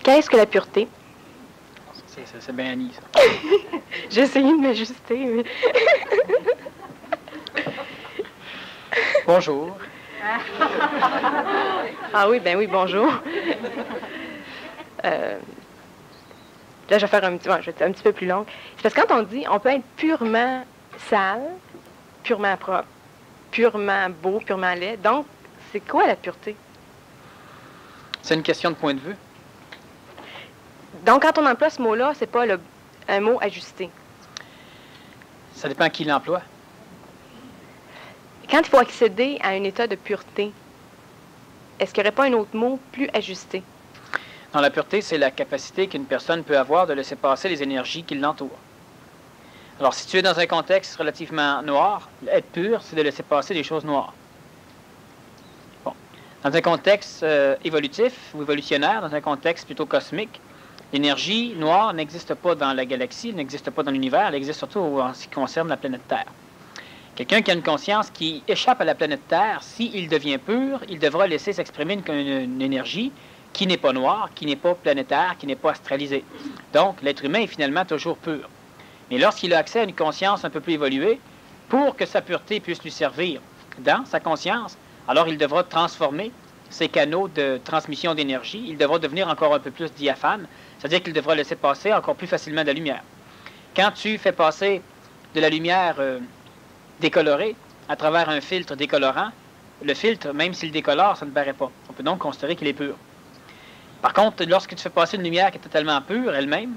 Qu'est-ce que la pureté? C'est bien Annie, ça. J'ai essayé de m'ajuster, mais... Bonjour. Ah oui, ben oui, bonjour. Là, je vais faire je vais être un petit peu plus longue. C'est parce que quand on dit on peut être purement sale, purement propre, purement beau, purement laid. Donc, c'est quoi la pureté? C'est une question de point de vue. Donc, quand on emploie ce mot-là, c'est pas un mot ajusté. Ça dépend qui l'emploie. Quand il faut accéder à un état de pureté, est-ce qu'il n'y aurait pas un autre mot plus ajusté? Dans la pureté, c'est la capacité qu'une personne peut avoir de laisser passer les énergies qui l'entourent. Alors, si tu es dans un contexte relativement noir, être pur, c'est de laisser passer des choses noires. Bon. Dans un contexte évolutif ou évolutionnaire, dans un contexte plutôt cosmique, l'énergie noire n'existe pas dans la galaxie, n'existe pas dans l'univers, elle existe surtout en ce qui concerne la planète Terre. Quelqu'un qui a une conscience qui échappe à la planète Terre, s'il devient pur, il devra laisser s'exprimer une énergie qui n'est pas noire, qui n'est pas planétaire, qui n'est pas astralisée. Donc, l'être humain est finalement toujours pur. Mais lorsqu'il a accès à une conscience un peu plus évoluée, pour que sa pureté puisse lui servir dans sa conscience, alors il devra transformer ses canaux de transmission d'énergie, il devra devenir encore un peu plus diaphane, c'est-à-dire qu'il devra laisser passer encore plus facilement de la lumière. Quand tu fais passer de la lumière décolorée à travers un filtre décolorant, le filtre, même s'il décolore, ça ne paraît pas. On peut donc considérer qu'il est pur. Par contre, lorsque tu fais passer une lumière qui est totalement pure elle-même,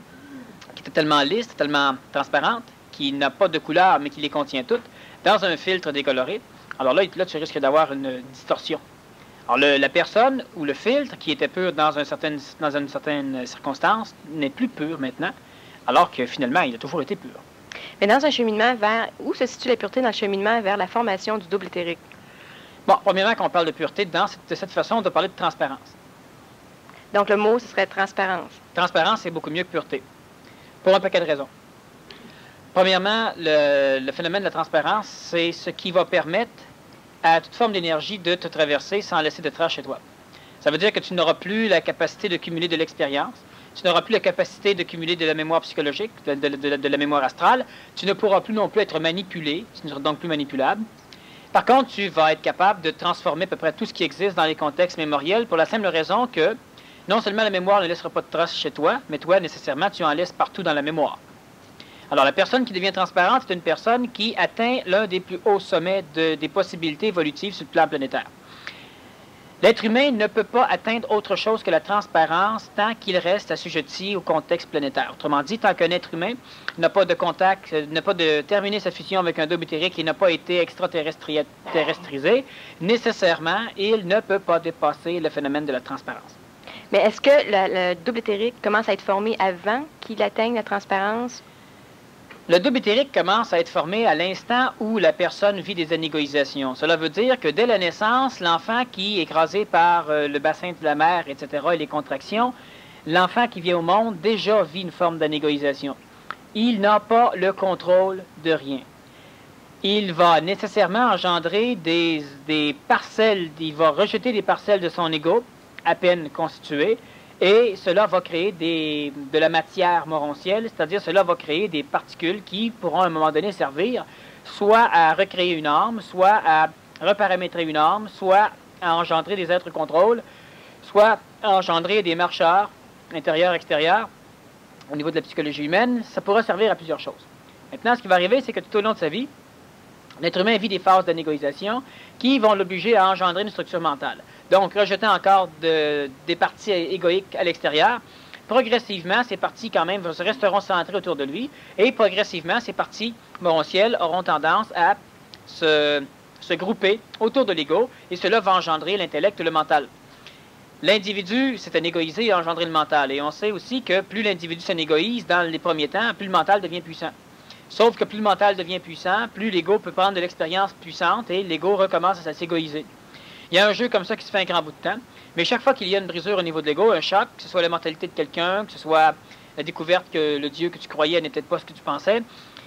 qui est totalement lisse, totalement transparente, qui n'a pas de couleur, mais qui les contient toutes, dans un filtre décoloré, alors là tu risques d'avoir une distorsion. Alors, la personne ou le filtre qui était pur dans une certaine circonstance n'est plus pur maintenant, alors que finalement, il a toujours été pur. Mais dans un cheminement vers... Où se situe la pureté dans le cheminement vers la formation du double éthérique? Bon, premièrement, quand on parle de pureté, de cette façon, on doit parler de transparence. Donc, le mot, ce serait transparence. Transparence, c'est beaucoup mieux que pureté, pour un paquet de raisons. Premièrement, le phénomène de la transparence, c'est ce qui va permettre à toute forme d'énergie de te traverser sans laisser de traces chez toi. Ça veut dire que tu n'auras plus la capacité de cumuler de l'expérience, tu n'auras plus la capacité de cumuler de la mémoire psychologique, de la mémoire astrale, tu ne pourras plus non plus être manipulé, tu ne seras donc plus manipulable. Par contre, tu vas être capable de transformer à peu près tout ce qui existe dans les contextes mémoriels pour la simple raison que non seulement la mémoire ne laissera pas de traces chez toi, mais toi, nécessairement, tu en laisses partout dans la mémoire. Alors, la personne qui devient transparente, c'est une personne qui atteint l'un des plus hauts sommets des possibilités évolutives sur le plan planétaire. L'être humain ne peut pas atteindre autre chose que la transparence tant qu'il reste assujetti au contexte planétaire. Autrement dit, tant qu'un être humain n'a pas de contact, n'a pas de terminé sa fusion avec un double éthérique et n'a pas été extraterrestrisé, nécessairement, il ne peut pas dépasser le phénomène de la transparence. Mais est-ce que le double éthérique commence à être formé avant qu'il atteigne la transparence? Le double éthérique commence à être formé à l'instant où la personne vit des anégoïsations. Cela veut dire que dès la naissance, l'enfant qui est écrasé par le bassin de la mère, etc., et les contractions, l'enfant qui vient au monde déjà vit une forme d'anégoïsation. Il n'a pas le contrôle de rien. Il va nécessairement engendrer des parcelles, il va rejeter des parcelles de son ego, à peine constituées, et cela va créer de la matière moroncielle, c'est-à-dire cela va créer des particules qui pourront à un moment donné servir soit à recréer une âme, soit à reparamétrer une âme, soit à engendrer des êtres contrôle, soit à engendrer des marcheurs intérieurs, extérieurs. Au niveau de la psychologie humaine, ça pourra servir à plusieurs choses. Maintenant, ce qui va arriver, c'est que tout au long de sa vie, l'être humain vit des phases d'anégoïsation qui vont l'obliger à engendrer une structure mentale. Donc, rejetant encore des parties égoïques à l'extérieur, progressivement, ces parties quand même resteront centrées autour de lui, et progressivement, ces parties moroncielles auront tendance à se grouper autour de l'ego, et cela va engendrer l'intellect et le mental. L'individu s'est anégoïsé et a engendré le mental, et on sait aussi que plus l'individu s'anégoïse dans les premiers temps, plus le mental devient puissant. Sauf que plus le mental devient puissant, plus l'ego peut prendre de l'expérience puissante, et l'ego recommence à s'égoïser. Il y a un jeu comme ça qui se fait un grand bout de temps, mais chaque fois qu'il y a une brisure au niveau de l'ego, un choc, que ce soit la mortalité de quelqu'un, que ce soit la découverte que le Dieu que tu croyais n'était pas ce que tu pensais,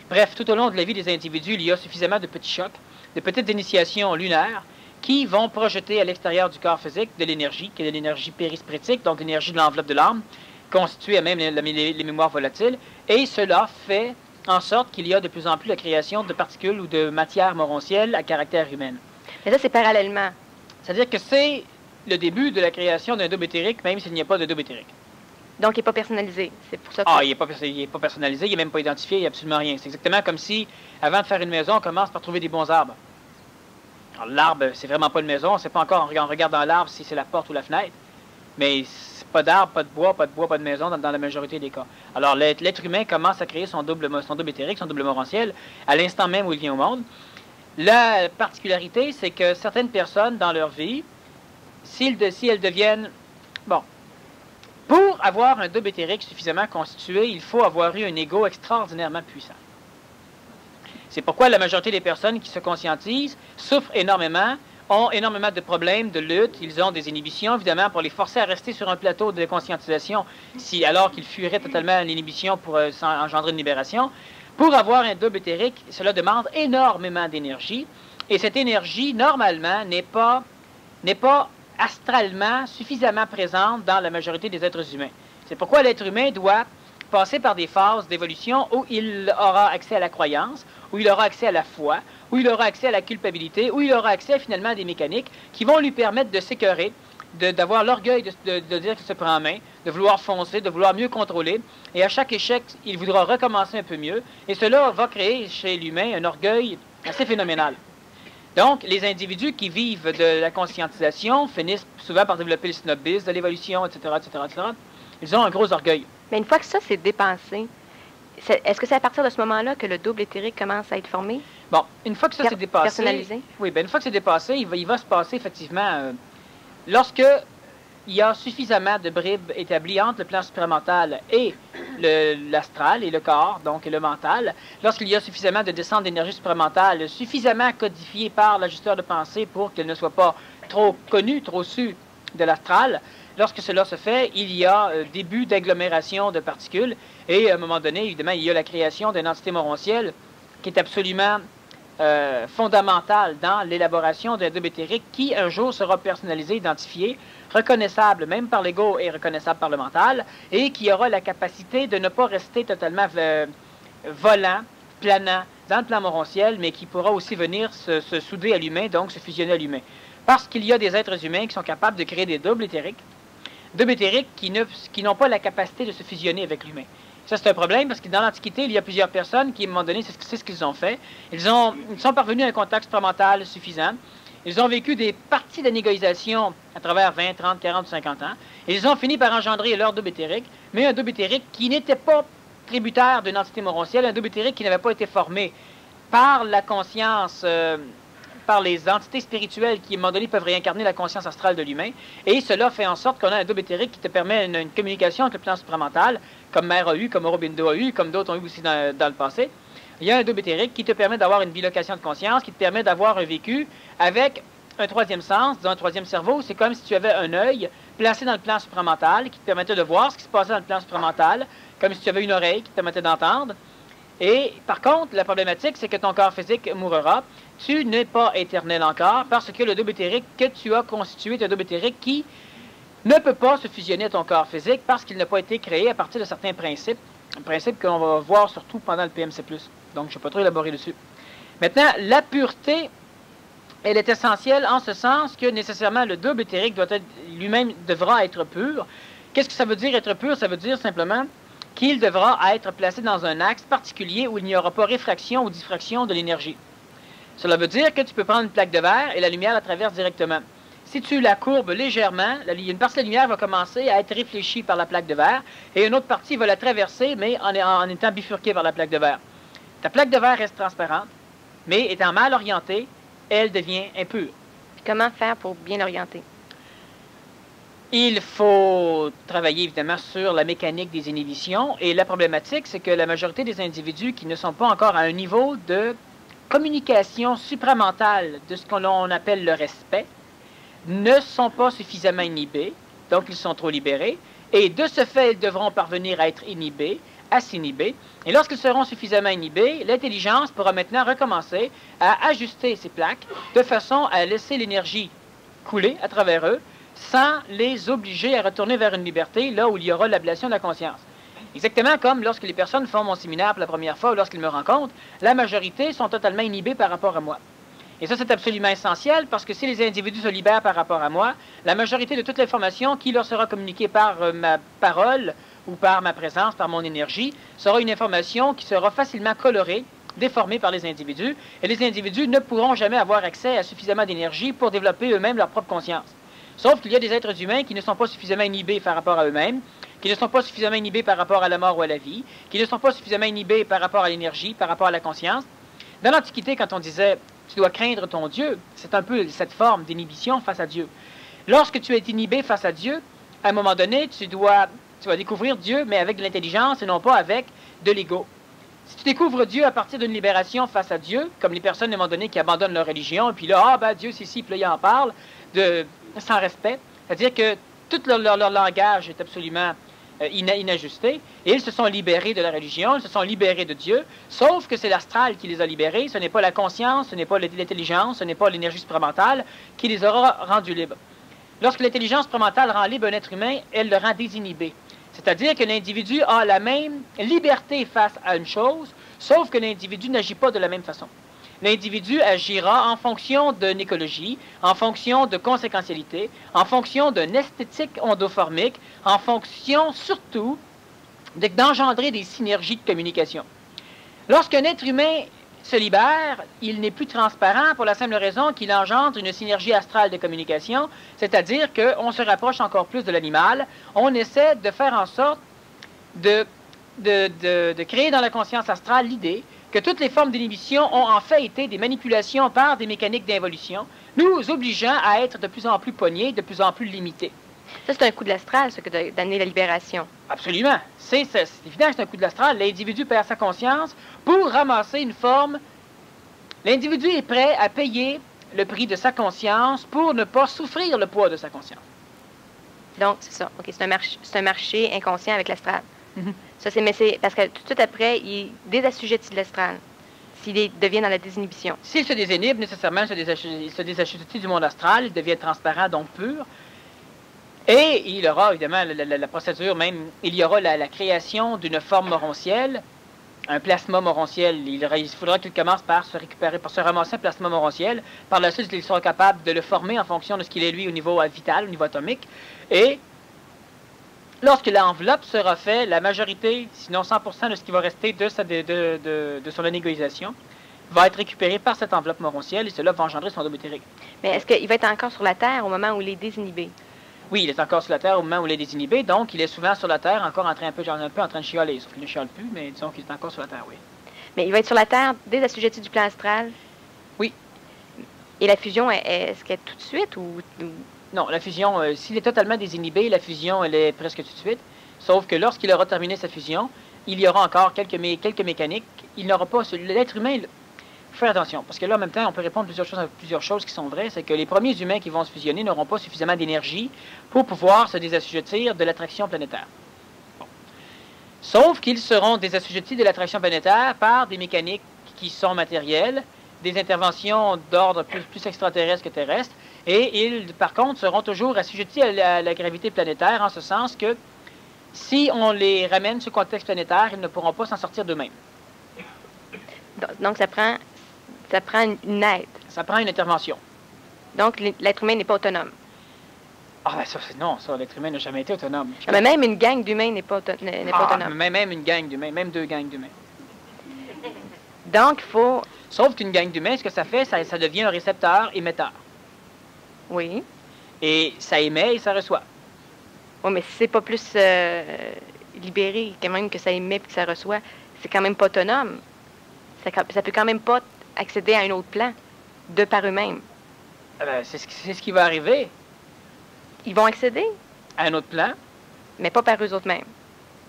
bref, tout au long de la vie des individus, il y a suffisamment de petits chocs, de petites initiations lunaires qui vont projeter à l'extérieur du corps physique de l'énergie, qui est de l'énergie périsprétique, donc l'énergie de l'enveloppe de l'âme, constituée à même les mémoires volatiles, et cela fait en sorte qu'il y a de plus en plus la création de particules ou de matière morontielle à caractère humain. Mais ça, c'est parallèlement. C'est-à-dire que c'est le début de la création d'un double éthérique, même s'il n'y a pas de double éthérique. Donc, il n'est pas personnalisé. C'est pour ça que... Ah, il n'est pas personnalisé, il n'est même pas identifié, il n'y a absolument rien. C'est exactement comme si, avant de faire une maison, on commence par trouver des bons arbres. Alors, l'arbre, c'est vraiment pas une maison, on ne sait pas encore en regardant l'arbre si c'est la porte ou la fenêtre. Mais c'est pas d'arbre, pas de bois, pas de maison dans la majorité des cas. Alors, l'être humain commence à créer son double éthérique, son double morontiel, à l'instant même où il vient au monde. La particularité, c'est que certaines personnes, dans leur vie, si elles deviennent... Bon, pour avoir un double éthérique suffisamment constitué, il faut avoir eu un ego extraordinairement puissant. C'est pourquoi la majorité des personnes qui se conscientisent souffrent énormément, ont énormément de problèmes, de lutte, ils ont des inhibitions, évidemment, pour les forcer à rester sur un plateau de conscientisation, alors qu'ils fuiraient totalement l'inhibition pour engendrer une libération. Pour avoir un double éthérique, cela demande énormément d'énergie, et cette énergie, normalement, n'est pas astralement suffisamment présente dans la majorité des êtres humains. C'est pourquoi l'être humain doit passer par des phases d'évolution où il aura accès à la croyance, où il aura accès à la foi, où il aura accès à la culpabilité, où il aura accès finalement à des mécaniques qui vont lui permettre de s'écœurer, d'avoir l'orgueil de dire qu'il se prend en main, de vouloir foncer, de vouloir mieux contrôler. Et à chaque échec, il voudra recommencer un peu mieux. Et cela va créer chez l'humain un orgueil assez phénoménal. Donc, les individus qui vivent de la conscientisation finissent souvent par développer le snobisme, de l'évolution, etc., etc., etc. Ils ont un gros orgueil. Mais une fois que ça, c'est dépensé, est-ce que c'est à partir de ce moment-là que le double éthérique commence à être formé? Bon, une fois que ça s'est dépassé... Personnalisé? Oui, bien, une fois que c'est dépassé, il va se passer effectivement... lorsque il y a suffisamment de bribes établies entre le plan supramental et l'astral et le corps, donc et le mental, lorsqu'il y a suffisamment de descente d'énergie supramentale, suffisamment codifiée par l'ajusteur de pensée pour qu'elle ne soit pas trop connue, trop su de l'astral, lorsque cela se fait, il y a début d'agglomération de particules et à un moment donné, évidemment, il y a la création d'une entité morontielle qui est absolument fondamentale dans l'élaboration d'un double éthérique qui un jour sera personnalisé, identifié, reconnaissable même par l'ego et reconnaissable par le mental, et qui aura la capacité de ne pas rester totalement volant, planant dans le plan morontiel, mais qui pourra aussi venir se souder à l'humain, donc se fusionner à l'humain. Parce qu'il y a des êtres humains qui sont capables de créer des doubles éthériques qui n'ont pas la capacité de se fusionner avec l'humain. Ça, c'est un problème parce que dans l'Antiquité, il y a plusieurs personnes qui, à un moment donné, c'est ce qu'ils ont fait. Ils sont parvenus à un contact supramental suffisant. Ils ont vécu des parties d'anégoïsation à travers 20, 30, 40, 50 ans. Et ils ont fini par engendrer leur double éthérique, mais un double éthérique qui n'était pas tributaire d'une entité morontielle, un double éthérique qui n'avait pas été formé par la conscience, par les entités spirituelles qui, à un moment donné, peuvent réincarner la conscience astrale de l'humain. Et cela fait en sorte qu'on a un double éthérique qui te permet une communication avec le plan supramental, comme Mère a eu, comme Aurobindo a eu, comme d'autres ont eu aussi dans le passé. Il y a un double éthérique qui te permet d'avoir une bilocation de conscience, qui te permet d'avoir un vécu avec un troisième sens, un troisième cerveau. C'est comme si tu avais un œil placé dans le plan supramental qui te permettait de voir ce qui se passait dans le plan supramental, comme si tu avais une oreille qui te permettait d'entendre. Et par contre, la problématique, c'est que ton corps physique mourra. Tu n'es pas éternel encore parce que le double éthérique que tu as constitué est un double éthérique qui ne peut pas se fusionner à ton corps physique parce qu'il n'a pas été créé à partir de certains principes. Un principe qu'on va voir surtout pendant le PMC+. Donc, je ne vais pas trop élaborer dessus. Maintenant, la pureté, elle est essentielle en ce sens que nécessairement le double éthérique lui-même devra être pur. Qu'est-ce que ça veut dire être pur? Ça veut dire simplement qu'il devra être placé dans un axe particulier où il n'y aura pas réfraction ou diffraction de l'énergie. Cela veut dire que tu peux prendre une plaque de verre et la lumière la traverse directement. Si tu la courbes légèrement, une partie de la lumière va commencer à être réfléchie par la plaque de verre et une autre partie va la traverser, mais en étant bifurquée par la plaque de verre. Ta plaque de verre reste transparente, mais étant mal orientée, elle devient impure. Puis comment faire pour bien l'orienter? Il faut travailler évidemment sur la mécanique des inhibitions et la problématique, c'est que la majorité des individus qui ne sont pas encore à un niveau de communication supramentale de ce qu'on appelle le respect ne sont pas suffisamment inhibés, donc ils sont trop libérés, et de ce fait, ils devront parvenir à être inhibés à s'inhiber. Et lorsqu'ils seront suffisamment inhibés, l'intelligence pourra maintenant recommencer à ajuster ces plaques de façon à laisser l'énergie couler à travers eux sans les obliger à retourner vers une liberté là où il y aura l'ablation de la conscience. Exactement comme lorsque les personnes font mon séminaire pour la première fois ou lorsqu'ils me rencontrent, la majorité sont totalement inhibées par rapport à moi. Et ça, c'est absolument essentiel parce que si les individus se libèrent par rapport à moi, la majorité de toute l'information qui leur sera communiquée par ma parole ou par ma présence, par mon énergie, sera une information qui sera facilement colorée, déformée par les individus, et les individus ne pourront jamais avoir accès à suffisamment d'énergie pour développer eux-mêmes leur propre conscience. Sauf qu'il y a des êtres humains qui ne sont pas suffisamment inhibés par rapport à eux-mêmes, qui ne sont pas suffisamment inhibés par rapport à la mort ou à la vie, qui ne sont pas suffisamment inhibés par rapport à l'énergie, par rapport à la conscience. Dans l'Antiquité, quand on disait « tu dois craindre ton Dieu », c'est un peu cette forme d'inhibition face à Dieu. Lorsque tu es inhibé face à Dieu, à un moment donné, tu vas découvrir Dieu, mais avec de l'intelligence et non pas avec de l'ego. Si tu découvres Dieu à partir d'une libération face à Dieu, comme les personnes à un moment donné qui abandonnent leur religion, et puis là, Dieu c'est ici, puis là, ils en parlent, sans respect, c'est-à-dire que tout leur langage est absolument inajusté, et ils se sont libérés de la religion, ils se sont libérés de Dieu, sauf que c'est l'astral qui les a libérés, ce n'est pas la conscience, ce n'est pas l'intelligence, ce n'est pas l'énergie supramentale qui les aura rendus libres. Lorsque l'intelligence supramentale rend libre un être humain, elle le rend désinhibé. C'est-à-dire que l'individu a la même liberté face à une chose, sauf que l'individu n'agit pas de la même façon. L'individu agira en fonction d'une écologie, en fonction de conséquentialité, en fonction d'une esthétique ondoformique, en fonction surtout d'engendrer des synergies de communication. Lorsqu'un être humain se libère, il n'est plus transparent pour la simple raison qu'il engendre une synergie astrale de communication, c'est-à-dire qu'on se rapproche encore plus de l'animal, on essaie de faire en sorte de créer dans la conscience astrale l'idée que toutes les formes d'inhibition ont en fait été des manipulations par des mécaniques d'involution, nous obligeant à être de plus en plus poignés, de plus en plus limités. Ça, c'est un coup de l'astral, ce que d'amener la libération. Absolument. C'est évident que c'est un coup de l'astral. L'individu perd sa conscience pour ramasser une forme. L'individu est prêt à payer le prix de sa conscience pour ne pas souffrir le poids de sa conscience. Donc, c'est ça. OK, c'est un marché inconscient avec l'astral. Ça, mais c'est parce que tout de suite après, il désassujettit de l'astral s'il devient dans la désinhibition. S'il se désinhibe, nécessairement, il se désassujettit du monde astral, il devient transparent, donc pur. Et il aura, évidemment, la procédure même, il y aura la création d'une forme morontielle, un plasma morontiel. Il faudra qu'il commence par se récupérer, par se ramasser un plasma morontiel. Par la suite, il sera capable de le former en fonction de ce qu'il est, lui, au niveau vital, au niveau atomique. Et lorsque l'enveloppe sera faite, la majorité, sinon 100% de ce qui va rester de son anégoïsation, va être récupéré par cette enveloppe morontielle et cela va engendrer son domotérique. Mais est-ce qu'il va être encore sur la Terre au moment où il est désinhibé? Oui, il est encore sur la Terre au moment où il est désinhibé, donc il est souvent sur la Terre, encore un peu en train de chialer, sauf qu'il ne chiale plus, mais disons qu'il est encore sur la Terre, oui. Mais il va être sur la Terre désassujetti du plan astral? Oui. Et la fusion, est-ce qu'elle est tout de suite ou... Non, la fusion, s'il est totalement désinhibé, la fusion, elle est presque tout de suite, sauf que lorsqu'il aura terminé sa fusion, il y aura encore quelques mécaniques, il n'aura pas... L'être humain... Faut faire attention, parce que là, en même temps, on peut répondre à plusieurs choses qui sont vraies. C'est que les premiers humains qui vont se fusionner n'auront pas suffisamment d'énergie pour pouvoir se désassujettir de l'attraction planétaire. Bon. Sauf qu'ils seront désassujettis de l'attraction planétaire par des mécaniques qui sont matérielles, des interventions d'ordre plus extraterrestre que terrestre, et ils, par contre, seront toujours assujettis à la gravité planétaire, en ce sens que si on les ramène sur le contexte planétaire, ils ne pourront pas s'en sortir d'eux-mêmes. Donc, ça prend une aide. Ça prend une intervention. Donc, l'être humain n'est pas autonome. Ah, ben ça, l'être humain n'a jamais été autonome. Mais même une gang d'humains n'est pas autonome. Même une gang d'humains, même deux gangs d'humains. Donc, il faut... Sauf qu'une gang d'humains, ce que ça fait, ça devient un récepteur-émetteur. Oui. Et ça émet et ça reçoit. Oui, mais si c'est pas plus libéré, quand même, que ça émet et que ça reçoit, c'est quand même pas autonome. Ça peut quand même pas accéder à un autre plan, de par eux-mêmes. C'est ce qui va arriver. Ils vont accéder? À un autre plan. Mais pas par eux autres mêmes.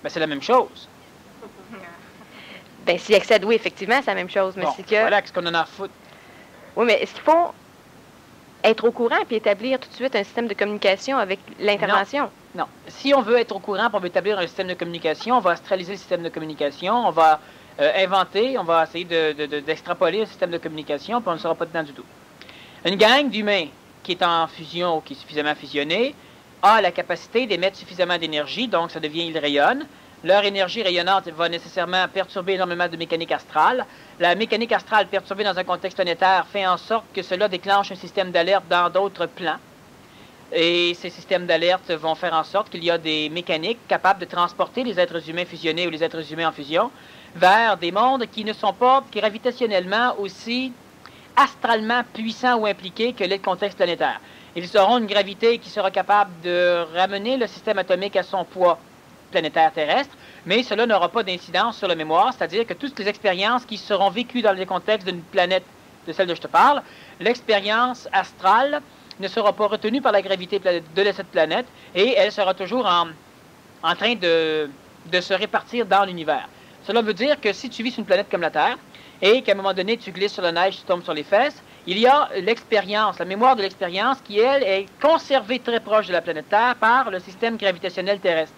Ben, c'est la même chose. Ben, s'ils accèdent, oui, effectivement, c'est la même chose. Mais bon, c'est que... voilà, qu'est-ce qu'on en a à foutre. Oui, mais est-ce qu'il faut être au courant et établir tout de suite un système de communication avec l'intervention? Non. Si on veut être au courant, on veut établir un système de communication, on va astraliser le système de communication, on va inventer, on va essayer d'extrapoler un système de communication, puis on ne sera pas dedans du tout. Une gang d'humains qui est en fusion ou qui est suffisamment fusionnée a la capacité d'émettre suffisamment d'énergie, donc ça devient, ils rayonnent. Leur énergie rayonnante va nécessairement perturber énormément de mécanique astrale. La mécanique astrale perturbée dans un contexte planétaire fait en sorte que cela déclenche un système d'alerte dans d'autres plans. Et ces systèmes d'alerte vont faire en sorte qu'il y a des mécaniques capables de transporter les êtres humains fusionnés ou les êtres humains en fusion vers des mondes qui ne sont pas gravitationnellement aussi astralement puissants ou impliqués que l'est le contexte planétaire. Ils auront une gravité qui sera capable de ramener le système atomique à son poids planétaire terrestre, mais cela n'aura pas d'incidence sur la mémoire, c'est-à-dire que toutes les expériences qui seront vécues dans le contexte d'une planète de celle dont je te parle, l'expérience astrale ne sera pas retenue par la gravité de cette planète et elle sera toujours en train de se répartir dans l'univers. Cela veut dire que si tu vis sur une planète comme la Terre et qu'à un moment donné tu glisses sur la neige, tu tombes sur les fesses, il y a l'expérience, la mémoire de l'expérience qui, elle, est conservée très proche de la planète Terre par le système gravitationnel terrestre.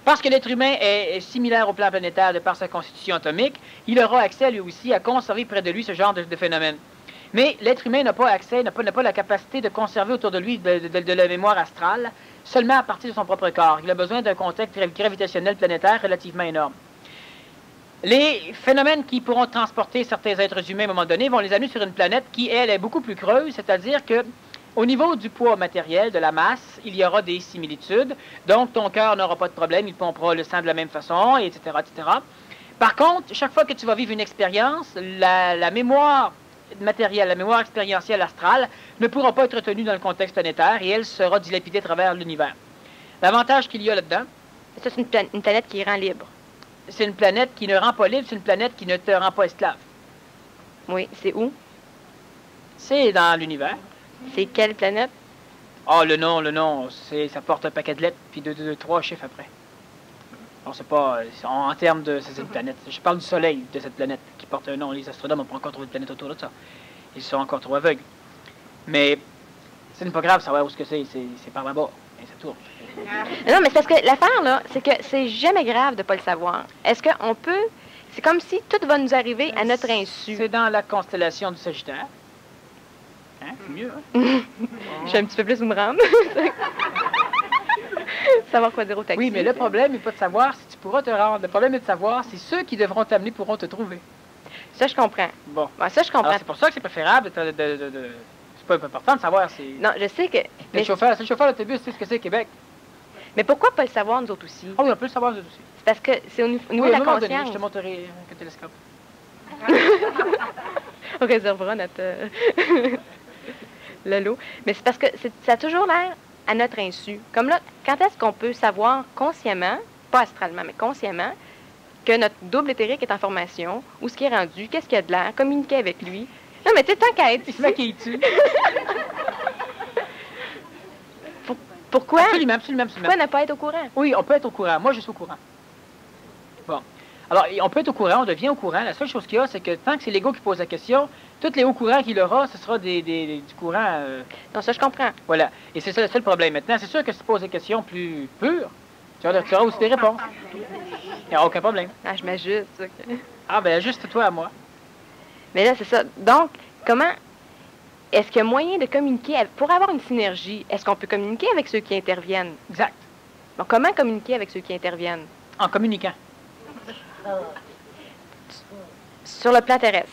Parce que l'être humain est similaire au plan planétaire de par sa constitution atomique, il aura accès lui aussi à conserver près de lui ce genre de phénomène. Mais l'être humain n'a pas accès, n'a pas la capacité de conserver autour de lui de la mémoire astrale seulement à partir de son propre corps. Il a besoin d'un contexte gravitationnel planétaire relativement énorme. Les phénomènes qui pourront transporter certains êtres humains à un moment donné vont les amener sur une planète qui, elle, est beaucoup plus creuse, c'est-à-dire que au niveau du poids matériel, de la masse, il y aura des similitudes. Donc, ton cœur n'aura pas de problème, il pompera le sang de la même façon, etc., etc. Par contre, chaque fois que tu vas vivre une expérience, la mémoire matérielle, la mémoire expérientielle astrale ne pourra pas être retenue dans le contexte planétaire et elle sera dilapidée à travers l'univers. L'avantage qu'il y a là-dedans... C'est une planète qui rend libre. C'est une planète qui ne rend pas libre, c'est une planète qui ne te rend pas esclave. Oui, c'est où? C'est dans l'univers. C'est quelle planète? Ah, le nom, ça porte un paquet de lettres, puis trois chiffres après. On sait pas, en termes de cette planète. Je parle du Soleil, de cette planète, qui porte un nom. Les astronomes n'ont pas encore trouvé de planète autour de ça. Ils sont encore trop aveugles. Mais, ce n'est pas grave de savoir où c'est par là-bas. Et ça tourne. Non, mais c'est parce que l'affaire, là, c'est que c'est jamais grave de ne pas le savoir. Est-ce qu'on peut... C'est comme si tout va nous arriver à notre insu. C'est dans la constellation du Sagittaire. Hein? C'est mieux, hein? Je vais un petit peu plus où me rendre. Savoir quoi dire au taxi. Oui, mais le problème n'est pas de savoir si tu pourras te rendre. Le problème est de savoir si ceux qui devront t'amener pourront te trouver. Ça, je comprends. Bon. Ouais, ça, je comprends. C'est pour ça que c'est préférable c'est pas important de savoir si... Non, je sais que... C'est le chauffeur d'autobus, tu sais ce que c'est, Québec. Mais pourquoi pas le savoir, nous autres aussi? Ah oui, on peut le savoir, nous autres aussi. C'est parce que c'est au niveau de la conscience. Donné, je te montrerai avec un télescope. On réservera notre... le lot. Mais c'est parce que ça a toujours l'air à notre insu. Comme là, quand est-ce qu'on peut savoir consciemment, pas astralement, mais consciemment, que notre double éthérique est en formation, où ce qui est rendu, qu'est-ce qu'il y a de l'air, communiquer avec lui. Non, mais tu sais, tant qu'à être ici... qui est-tu? Pourquoi? Absolument. Pourquoi ne pas être au courant? Oui, on peut être au courant. Moi, je suis au courant. Bon. Alors, on peut être au courant, on devient au courant. La seule chose qu'il y a, c'est que tant que c'est l'ego qui pose la question, tous les hauts courants qu'il aura, ce sera du courant... Non, ça, je comprends. Voilà. Et c'est ça le seul problème. Maintenant, c'est sûr que si tu poses des questions plus pures, tu auras aussi des réponses. Il n'y a aucun problème. Ah, je m'ajuste. Okay. Ah, ben ajuste-toi à moi. Mais là, c'est ça. Donc, comment... Est-ce qu'il y a moyen de communiquer, pour avoir une synergie, est-ce qu'on peut communiquer avec ceux qui interviennent? Exact. Donc, comment communiquer avec ceux qui interviennent? En communiquant. Sur le plan terrestre.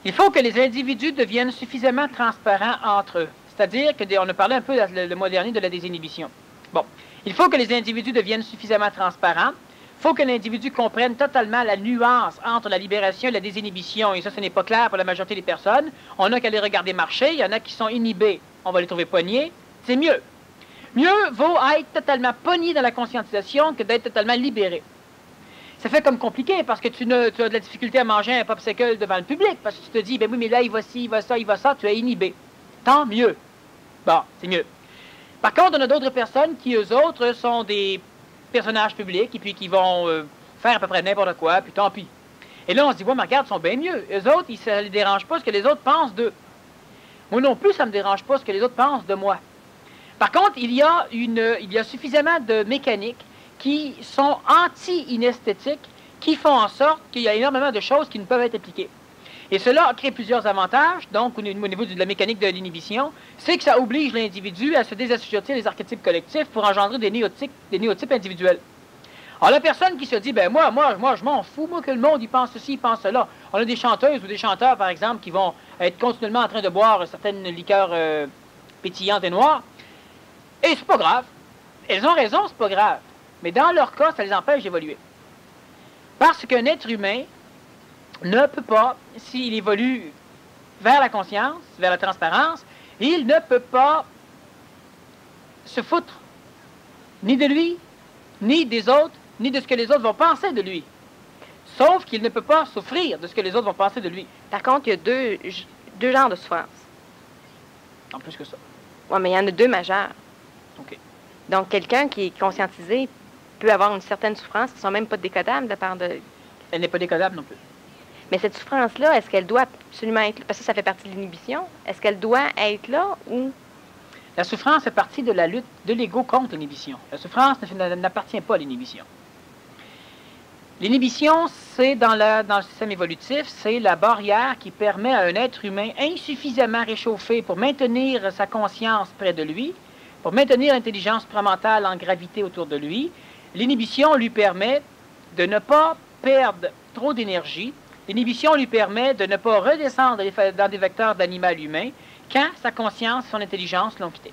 Il faut que les individus deviennent suffisamment transparents entre eux. C'est-à-dire que, on a parlé un peu le mois dernier de la désinhibition. Bon. Il faut que les individus deviennent suffisamment transparents. Il faut que l'individu comprenne totalement la nuance entre la libération et la désinhibition. Et ça, ce n'est pas clair pour la majorité des personnes. On a qu'à les regarder marcher. Il y en a qui sont inhibés. On va les trouver pognés. C'est mieux. Mieux vaut être totalement pogné dans la conscientisation que d'être totalement libéré. Ça fait comme compliqué parce que tu as de la difficulté à manger un popsicle devant le public. Parce que tu te dis, ben oui, mais là, il va ci, il va ça, il va ça. Tu es inhibé. Tant mieux. Bon, c'est mieux. Par contre, on a d'autres personnes qui, eux autres, sont des personnages publics et puis qui vont faire à peu près n'importe quoi, puis tant pis. Et là, on se dit, ouais, mais regarde, ils sont bien mieux. Eux autres, ça ne les dérange pas ce que les autres pensent d'eux. Moi non plus, ça ne me dérange pas ce que les autres pensent de moi. Par contre, il y a suffisamment de mécaniques qui sont anti-inesthétiques, qui font en sorte qu'il y a énormément de choses qui ne peuvent être appliquées. Et cela crée plusieurs avantages, donc au niveau de la mécanique de l'inhibition, c'est que ça oblige l'individu à se désassujettir des archétypes collectifs pour engendrer des néotypes individuels. Alors la personne qui se dit, ben moi, je m'en fous, moi que le monde, il pense ceci, il pense cela. On a des chanteuses ou des chanteurs, par exemple, qui vont être continuellement en train de boire certaines liqueurs pétillantes et noires. Et c'est pas grave. Elles ont raison, c'est pas grave. Mais dans leur cas, ça les empêche d'évoluer. Parce qu'un être humain ne peut pas, s'il évolue vers la conscience, vers la transparence, il ne peut pas se foutre ni de lui, ni des autres, ni de ce que les autres vont penser de lui. Sauf qu'il ne peut pas souffrir de ce que les autres vont penser de lui. Par contre, il y a deux genres de souffrance. En plus que ça. Oui, mais il y en a deux majeurs. OK. Donc, quelqu'un qui est conscientisé peut avoir une certaine souffrance qui ne sont même pas décodables de part de... Elle n'est pas décodable non plus. Mais cette souffrance-là, est-ce qu'elle doit absolument être là? Parce que ça fait partie de l'inhibition. Est-ce qu'elle doit être là ou... La souffrance fait partie de la lutte de l'ego contre l'inhibition. La souffrance n'appartient pas à l'inhibition. L'inhibition, c'est dans le système évolutif, c'est la barrière qui permet à un être humain insuffisamment réchauffé pour maintenir sa conscience près de lui, pour maintenir l'intelligence supramentale en gravité autour de lui. L'inhibition lui permet de ne pas perdre trop d'énergie. L'inhibition lui permet de ne pas redescendre dans des vecteurs d'animal humain quand sa conscience et son intelligence l'ont quitté.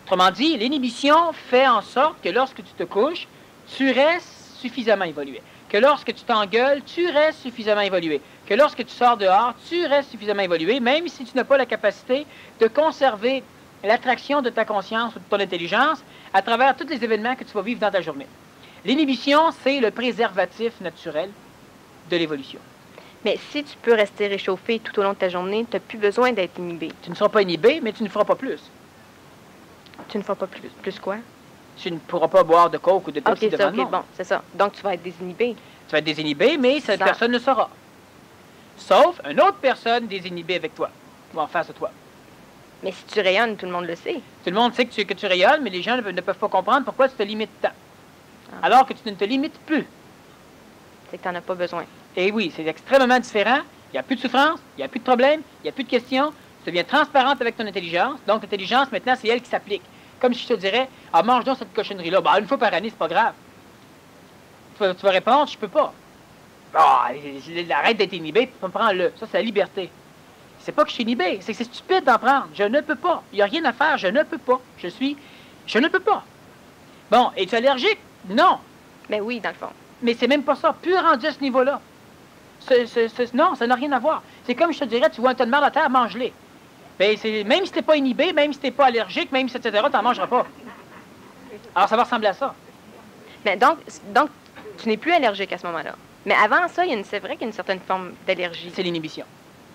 Autrement dit, l'inhibition fait en sorte que lorsque tu te couches, tu restes suffisamment évolué. Que lorsque tu t'engueules, tu restes suffisamment évolué. Que lorsque tu sors dehors, tu restes suffisamment évolué, même si tu n'as pas la capacité de conserver l'attraction de ta conscience ou de ton intelligence à travers tous les événements que tu vas vivre dans ta journée. L'inhibition, c'est le préservatif naturel de l'évolution. Mais si tu peux rester réchauffé tout au long de ta journée, tu n'as plus besoin d'être inhibé. Tu ne seras pas inhibé, mais tu ne feras pas plus. Tu ne feras pas plus quoi? Tu ne pourras pas boire de coke ou de Pepsi devant le monde. Bon, c'est ça. Donc, tu vas être désinhibé. Tu vas être désinhibé, mais cette personne le saura. Sauf une autre personne désinhibée avec toi, ou en face de toi. Mais si tu rayonnes, tout le monde le sait. Tout le monde sait que tu rayonnes, mais les gens ne peuvent pas comprendre pourquoi tu te limites tant. Alors que tu ne te limites plus. C'est que tu n'en as pas besoin. Et oui, c'est extrêmement différent. Il n'y a plus de souffrance, il n'y a plus de problème, il n'y a plus de questions. Tu deviens transparente avec ton intelligence. Donc, l'intelligence, maintenant, c'est elle qui s'applique. Comme si je te dirais, ah, mange donc cette cochonnerie-là. Bah, une fois par année, c'est pas grave. Tu vas répondre, je peux pas. Ah, arrête d'être inhibé, prends-le. Ça, c'est la liberté. C'est pas que je suis inhibé, c'est que c'est stupide d'en prendre. Je ne peux pas. Il n'y a rien à faire, je ne peux pas. Je ne peux pas. Bon, es-tu allergique? Non. Ben oui, dans le fond. Mais c'est même pas ça. Plus rendu à ce niveau-là. Non, ça n'a rien à voir. C'est comme je te dirais, tu vois un tas de merde à terre, mange-les. Ben, même si t'es pas inhibé, même si t'es pas allergique, même si etc., t'en mangeras pas. Alors, ça va ressembler à ça. Mais donc tu n'es plus allergique à ce moment-là. Mais avant ça, c'est vrai qu'il y a une certaine forme d'allergie. C'est l'inhibition.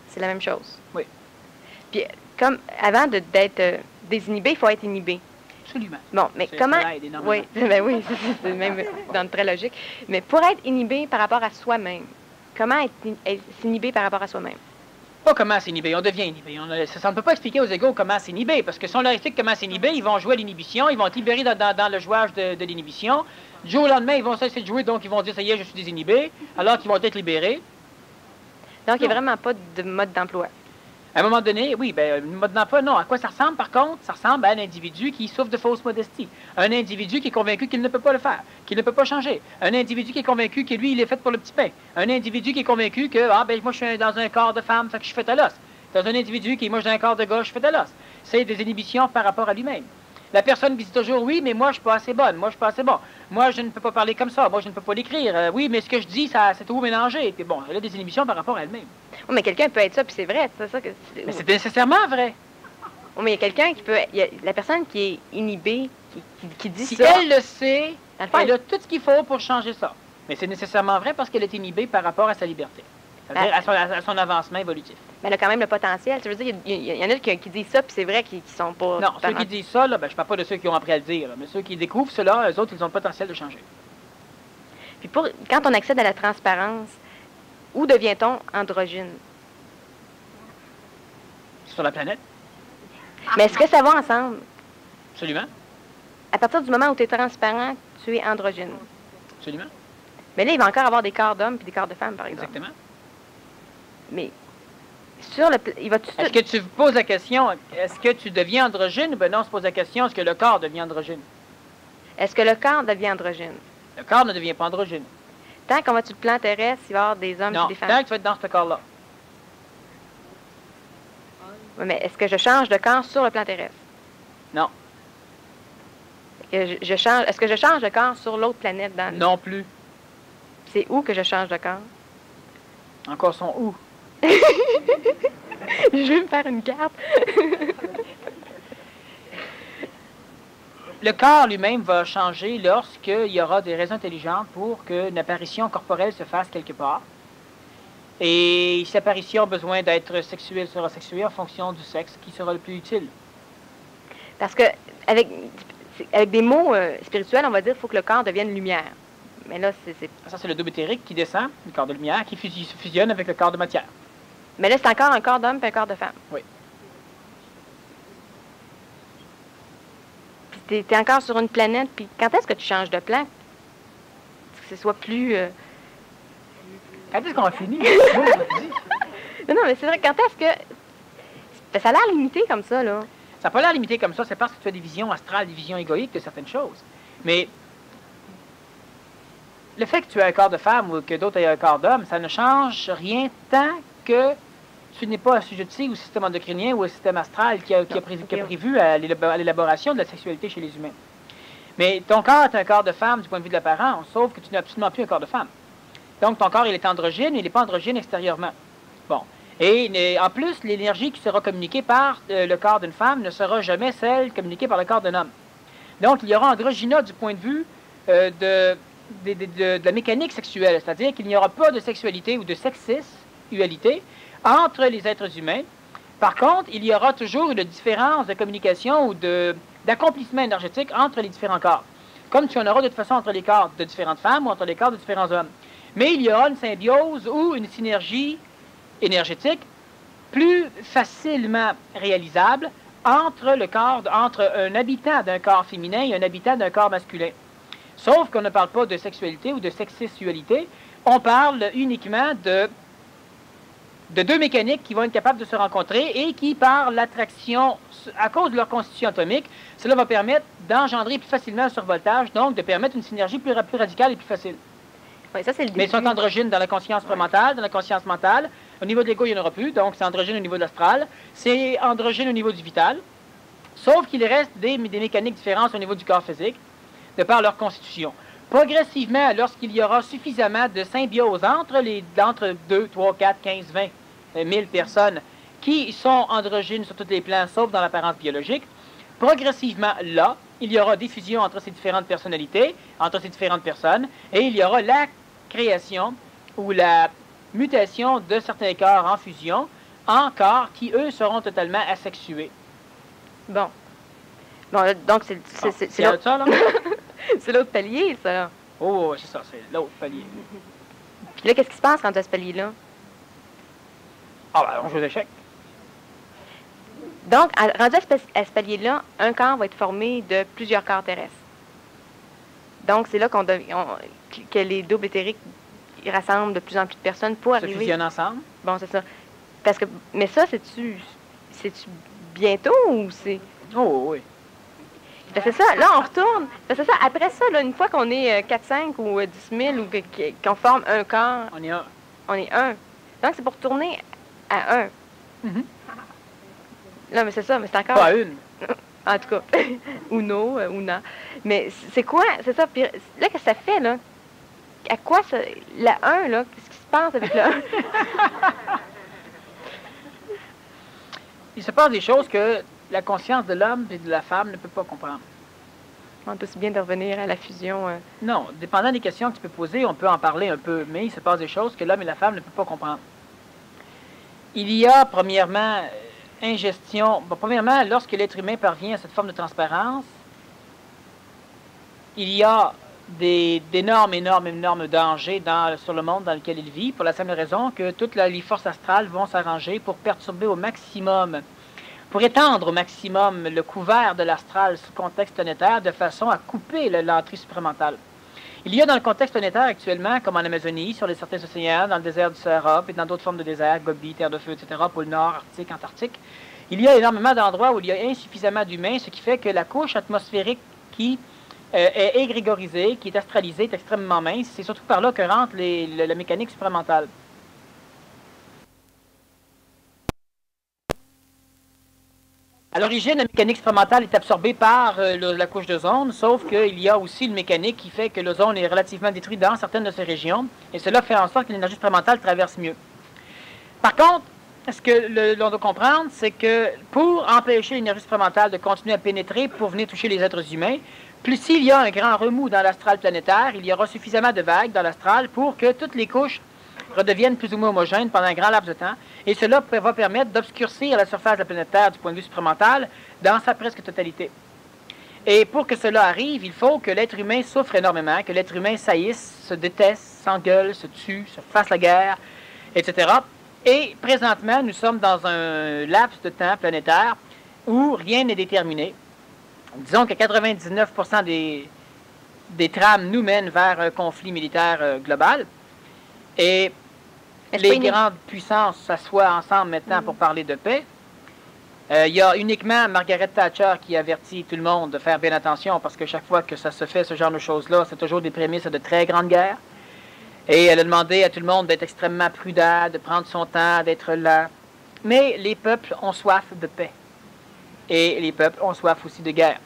C'est la même chose. Oui. Puis, comme avant d'être désinhibé, il faut être inhibé. Absolument. Bon, mais comment... Oui, ben oui, c'est même dans le très logique. Mais pour être inhibé par rapport à soi-même, comment être inhibé par rapport à soi-même? Pas comment s'inhiber, on devient inhibé. Ça ne peut pas expliquer aux égaux comment s'inhiber, parce que si on leur explique comment s'inhiber, ils vont jouer à l'inhibition, ils vont être libérés dans le jouage de l'inhibition. Du jour au lendemain, ils vont cesser de jouer, donc ils vont dire, ça y est, je suis désinhibé, alors qu'ils vont être libérés. Donc, il n'y a vraiment pas de mode d'emploi. À un moment donné, oui, ben, le mode d'emploi, non. À quoi ça ressemble, par contre? Ça ressemble à un individu qui souffre de fausse modestie. Un individu qui est convaincu qu'il ne peut pas le faire, qu'il ne peut pas changer. Un individu qui est convaincu que lui, il est fait pour le petit pain. Un individu qui est convaincu que, moi, je suis dans un corps de femme, fait que je suis fait à l'os. Dans un individu qui, moi, je suis dans un corps de gars, je suis fait à l'os. C'est des inhibitions par rapport à lui-même. La personne qui dit toujours, oui, mais moi, je suis pas assez bonne, moi, je suis pas assez bon. Moi, je ne peux pas parler comme ça, moi, je ne peux pas l'écrire. Oui, mais ce que je dis, c'est tout mélangé. Puis bon, elle a des inhibitions par rapport à elle-même. Oui, mais quelqu'un peut être ça, puis c'est vrai, c'est ça que... Mais c'est nécessairement vrai. Oui, mais il y a quelqu'un qui peut... La personne qui est inhibée, qui dit si ça... Si elle le sait, elle a tout ce qu'il faut pour changer ça. Mais c'est nécessairement vrai parce qu'elle est inhibée par rapport à sa liberté. C'est-à-dire à son avancement évolutif. Mais elle a quand même le potentiel. Ça veut dire il y en a qui disent ça, puis c'est vrai qu'ils sont pas... Non, ceux qui disent ça, là, ben, je ne parle pas de ceux qui ont appris à le dire, là, mais ceux qui découvrent cela, eux autres, ils ont le potentiel de changer. Puis quand on accède à la transparence, où devient-on androgyne? Sur la planète. Mais est-ce que ça va ensemble? Absolument. À partir du moment où tu es transparent, tu es androgyne. Absolument. Mais là, il va encore avoir des corps d'hommes et des corps de femmes, par exemple. Exactement. Mais sur le... Il va tout de Est-ce suite... que tu poses la question, est-ce que tu deviens androgyne? Ben non, on se pose la question, est-ce que le corps devient androgyne? Est-ce que le corps devient androgyne? Le corps ne devient pas androgyne. Tant qu'on va sur le plan terrestre, il va y avoir des hommes Non, et des femmes. tant que tu vas être dans ce corps-là. Oui, mais est-ce que je change de corps sur le plan terrestre? Non. Est-ce que je change de corps sur l'autre planète? Non plus. C'est où que je change de corps? Encore son où? Je vais me faire une carte. Le corps lui-même va changer lorsqu'il y aura des raisons intelligentes pour qu'une apparition corporelle se fasse quelque part. Et cette apparition a besoin d'être sexuelle, sera sexuée en fonction du sexe qui sera le plus utile. Parce que avec des mots spirituels, on va dire qu'il faut que le corps devienne lumière. Mais là, Ça, c'est le double éthérique qui descend, le corps de lumière, qui fusionne avec le corps de matière. Mais là, c'est encore un corps d'homme et un corps de femme. Oui. Puis t'es encore sur une planète, puis quand est-ce que tu changes de plan? Que ce soit plus... Quand est-ce qu'on a fini? Non, mais c'est vrai, quand est-ce que... Ça a l'air limité comme ça, là. Ça n'a pas l'air limité comme ça, c'est parce que tu as des visions astrales, des visions égoïques de certaines choses. Mais le fait que tu aies un corps de femme ou que d'autres aient un corps d'homme, ça ne change rien tant que tu n'es pas assujetti au système endocrinien ou au système astral qui a prévu à l'élaboration de la sexualité chez les humains. Mais ton corps est un corps de femme du point de vue de l'apparence, sauf que tu n'as absolument plus un corps de femme. Donc ton corps, il est androgyne, mais il n'est pas androgyne extérieurement. Bon. Et en plus, l'énergie qui sera communiquée par le corps d'une femme ne sera jamais celle communiquée par le corps d'un homme. Donc, il y aura androgyna du point de vue de la mécanique sexuelle, c'est-à-dire qu'il n'y aura pas de sexualité ou de sexualité entre les êtres humains. Par contre, il y aura toujours une différence de communication ou d'accomplissement énergétique entre les différents corps, comme tu en auras de toute façon entre les corps de différentes femmes ou entre les corps de différents hommes. Mais il y aura une symbiose ou une synergie énergétique plus facilement réalisable entre un habitant d'un corps féminin et un habitant d'un corps masculin. Sauf qu'on ne parle pas de sexualité ou de sexualité, on parle uniquement de deux mécaniques qui vont être capables de se rencontrer et qui, par l'attraction, à cause de leur constitution atomique, cela va permettre d'engendrer plus facilement un survoltage, donc de permettre une synergie plus radicale et plus facile. Oui, ça, c'est le début. Mais ils sont androgynes dans la conscience prémentale, dans la conscience mentale. Au niveau de l'ego, il n'y en aura plus, donc c'est androgyne au niveau de l'astral. C'est androgyne au niveau du vital. Sauf qu'il reste des mécaniques différentes au niveau du corps physique, de par leur constitution. Progressivement, lorsqu'il y aura suffisamment de symbiose entre 2, 3, 4, 15, 20 000 personnes qui sont androgynes sur tous les plans, sauf dans l'apparence biologique, progressivement, là, il y aura des fusions entre ces différentes personnalités, entre ces différentes personnes, et il y aura la création ou la mutation de certains corps en fusion en corps qui, eux, seront totalement asexués. Bon. Bon, donc, c'est l'autre... ça, là? C'est l'autre palier, ça. Oh, c'est ça, c'est l'autre palier. Puis là, qu'est-ce qui se passe quand tu as ce palier-là? Ah, ben, on joue aux échecs. Donc, rendu à ce palier-là, un corps va être formé de plusieurs corps terrestres. Donc, c'est là que les doubles éthériques ils rassemblent de plus en plus de personnes pour arriver... Se fusionnent ensemble? Bon, c'est ça. Mais ça, c'est-tu bientôt ou c'est... Oh, oui. C'est ça, là, on retourne. C'est ça, après ça, là, une fois qu'on est 4, 5 ou 10 000 ou qu'on forme un corps... On est un. On est un. Donc, c'est pour tourner à un. Mm-hmm. Non, mais c'est ça, mais c'est encore... Pas une. En tout cas, Uno, Una. Mais c'est quoi? C'est ça. Puis là, qu'est-ce que ça fait, là? À quoi ça... La 1, là, qu'est-ce qui se passe avec le 1? Il se passe des choses que la conscience de l'homme et de la femme ne peut pas comprendre. On peut aussi bien de revenir à la fusion. Non, dépendant des questions que tu peux poser, on peut en parler un peu, mais il se passe des choses que l'homme et la femme ne peuvent pas comprendre. Il y a, premièrement, ingestion. Bon, premièrement, lorsque l'être humain parvient à cette forme de transparence, il y a d'énormes dangers sur le monde dans lequel il vit, pour la simple raison que toutes les forces astrales vont s'arranger pour perturber au maximum pour étendre au maximum le couvert de l'astral sous contexte planétaire de façon à couper l'entrée supramentale. Il y a dans le contexte planétaire actuellement, comme en Amazonie, sur certains océans, dans le désert du Sahara, et dans d'autres formes de désert, Gobi, Terre de Feu, etc., pôle Nord, Arctique, Antarctique, il y a énormément d'endroits où il y a insuffisamment d'humains, ce qui fait que la couche atmosphérique qui est égrégorisée, qui est astralisée, est extrêmement mince. C'est surtout par là que rentre la mécanique supramentale. À l'origine, la mécanique supramentale est absorbée par la couche d'ozone, sauf qu'il y a aussi une mécanique qui fait que l'ozone est relativement détruit dans certaines de ces régions, et cela fait en sorte que l'énergie supramentale traverse mieux. Par contre, ce que l'on doit comprendre, c'est que pour empêcher l'énergie supramentale de continuer à pénétrer pour venir toucher les êtres humains, plus s'il y a un grand remous dans l'astral planétaire, il y aura suffisamment de vagues dans l'astral pour que toutes les couches redeviennent plus ou moins homogènes pendant un grand laps de temps, et cela va permettre d'obscurcir la surface de la planète Terre du point de vue supramentale dans sa presque totalité. Et pour que cela arrive, il faut que l'être humain souffre énormément, que l'être humain saillisse, se déteste, s'engueule, se tue, se fasse la guerre, etc. Et présentement, nous sommes dans un laps de temps planétaire où rien n'est déterminé. Disons que 99% des trames nous mènent vers un conflit militaire global. Et les grandes puissances s'assoient ensemble maintenant pour parler de paix. Il y a uniquement Margaret Thatcher qui avertit tout le monde de faire bien attention parce que chaque fois que ça se fait, ce genre de choses-là, c'est toujours des prémices de très grandes guerres. Et elle a demandé à tout le monde d'être extrêmement prudent, de prendre son temps, d'être là. Mais les peuples ont soif de paix. Et les peuples ont soif aussi de guerre.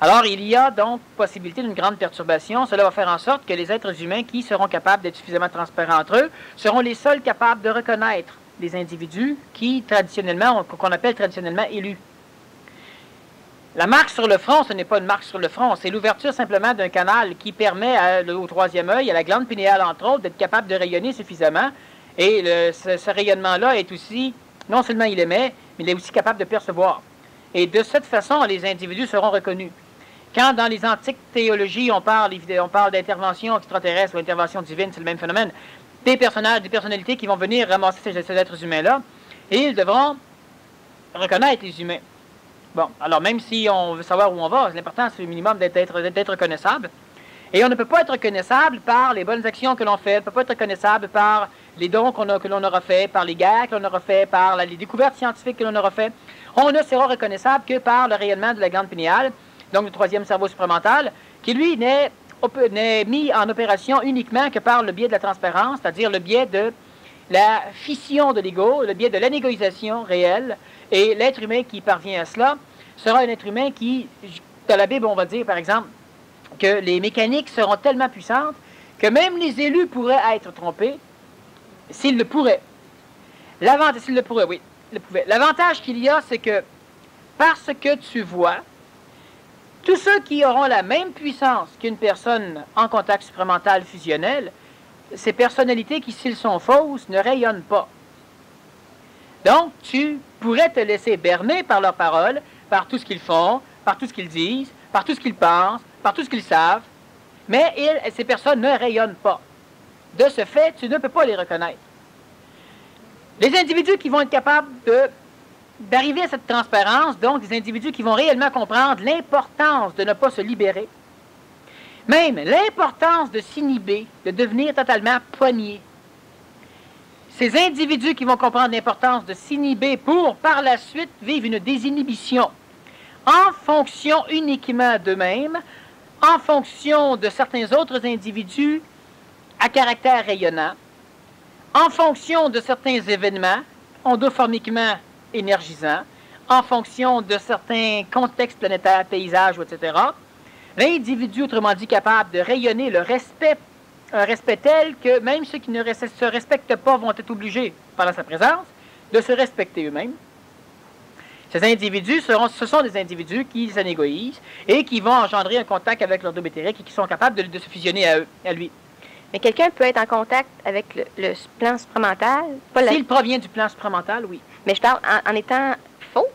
Alors, il y a donc possibilité d'une grande perturbation. Cela va faire en sorte que les êtres humains qui seront capables d'être suffisamment transparents entre eux seront les seuls capables de reconnaître les individus qui, traditionnellement, qu'on appelle traditionnellement élus. La marque sur le front, ce n'est pas une marque sur le front, c'est l'ouverture simplement d'un canal qui permet au troisième œil, à la glande pinéale entre autres, d'être capable de rayonner suffisamment. Et ce rayonnement-là est aussi, non seulement il émet, mais il est aussi capable de percevoir. Et de cette façon, les individus seront reconnus. Quand dans les antiques théologies, on parle d'intervention extraterrestre ou d'intervention divine, c'est le même phénomène, des personnages, des personnalités qui vont venir ramasser ces êtres humains-là, et ils devront reconnaître les humains. Bon, alors même si on veut savoir où on va, l'important c'est au minimum d'être reconnaissable. Et on ne peut pas être reconnaissable par les bonnes actions que l'on fait, on ne peut pas être reconnaissable par les dons que l'on aura fait, par les guerres que l'on aura fait, par les découvertes scientifiques que l'on aura fait. On ne sera reconnaissable que par le rayonnement de la glande pinéale, donc le troisième cerveau supramental, qui lui n'est mis en opération uniquement que par le biais de la transparence, c'est-à-dire le biais de la fission de l'ego, le biais de l'anégoïsation réelle, et l'être humain qui parvient à cela sera un être humain qui, dans la Bible, on va dire par exemple, que les mécaniques seront tellement puissantes que même les élus pourraient être trompés s'ils le pourraient. S'ils le pourraient, oui. L'avantage qu'il y a, c'est que parce que tu vois, tous ceux qui auront la même puissance qu'une personne en contact supramental fusionnel, ces personnalités qui, s'ils sont fausses, ne rayonnent pas. Donc, tu pourrais te laisser berner par leurs paroles, par tout ce qu'ils font, par tout ce qu'ils disent, par tout ce qu'ils pensent, par tout ce qu'ils savent, mais ces personnes ne rayonnent pas. De ce fait, tu ne peux pas les reconnaître. Les individus qui vont être capables d'arriver à cette transparence, donc des individus qui vont réellement comprendre l'importance de ne pas se libérer, même l'importance de s'inhiber, de devenir totalement poignés. Ces individus qui vont comprendre l'importance de s'inhiber pour, par la suite, vivre une désinhibition en fonction uniquement d'eux-mêmes, en fonction de certains autres individus à caractère rayonnant, en fonction de certains événements endophomiquement énergisants, en fonction de certains contextes planétaires, paysages, etc. L'individu, autrement dit, capable de rayonner le respect, un respect tel que même ceux qui ne se respectent pas vont être obligés, pendant sa présence, de se respecter eux-mêmes. Ces individus ce sont des individus qui s'anégoïsent et qui vont engendrer un contact avec leur double éthérique et qui sont capables de se fusionner à lui. Mais quelqu'un peut être en contact avec le plan supramental? S'il provient du plan supramental, oui. Mais je parle en étant faux?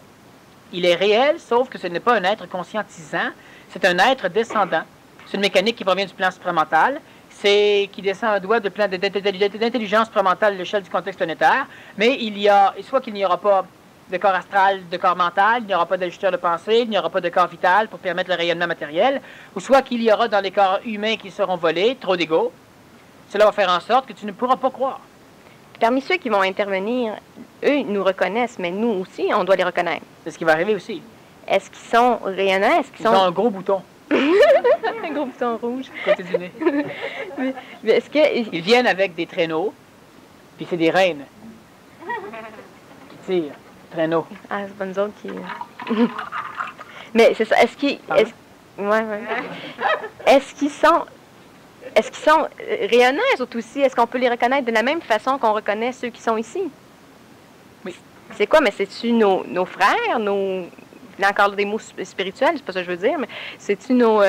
Il est réel, sauf que ce n'est pas un être conscientisant, c'est un être descendant. C'est une mécanique qui provient du plan supramental, qui descend un doigt d'intelligence supramentale à l'échelle du contexte planétaire, mais il y a, soit qu'il n'y aura pas de corps astral, de corps mental, il n'y aura pas d'ajusteur de pensée, il n'y aura pas de corps vital pour permettre le rayonnement matériel, ou soit qu'il y aura dans les corps humains qui seront volés, trop d'ego. Cela va faire en sorte que tu ne pourras pas croire. Parmi ceux qui vont intervenir, eux nous reconnaissent, mais nous aussi, on doit les reconnaître. C'est ce qui va arriver aussi. Est-ce qu'ils sont rayonnants? Est-ce qu'ils Ils sont... ont un gros bouton. un gros bouton rouge. Côté du nez. Mais est-ce que... Ils viennent avec des traîneaux, puis c'est des reines qui tirent. Traîneaux. Ah, c'est pas nous autres qui... Mais c'est ça, est-ce qu'ils... Ouais. Est-ce qu'ils sont rayonnants, eux autres aussi? Est-ce qu'on peut les reconnaître de la même façon qu'on reconnaît ceux qui sont ici? Oui. C'est quoi? Mais c'est-tu nos frères, nos... Là encore des mots spirituels, c'est pas ça que je veux dire, mais c'est-tu nos...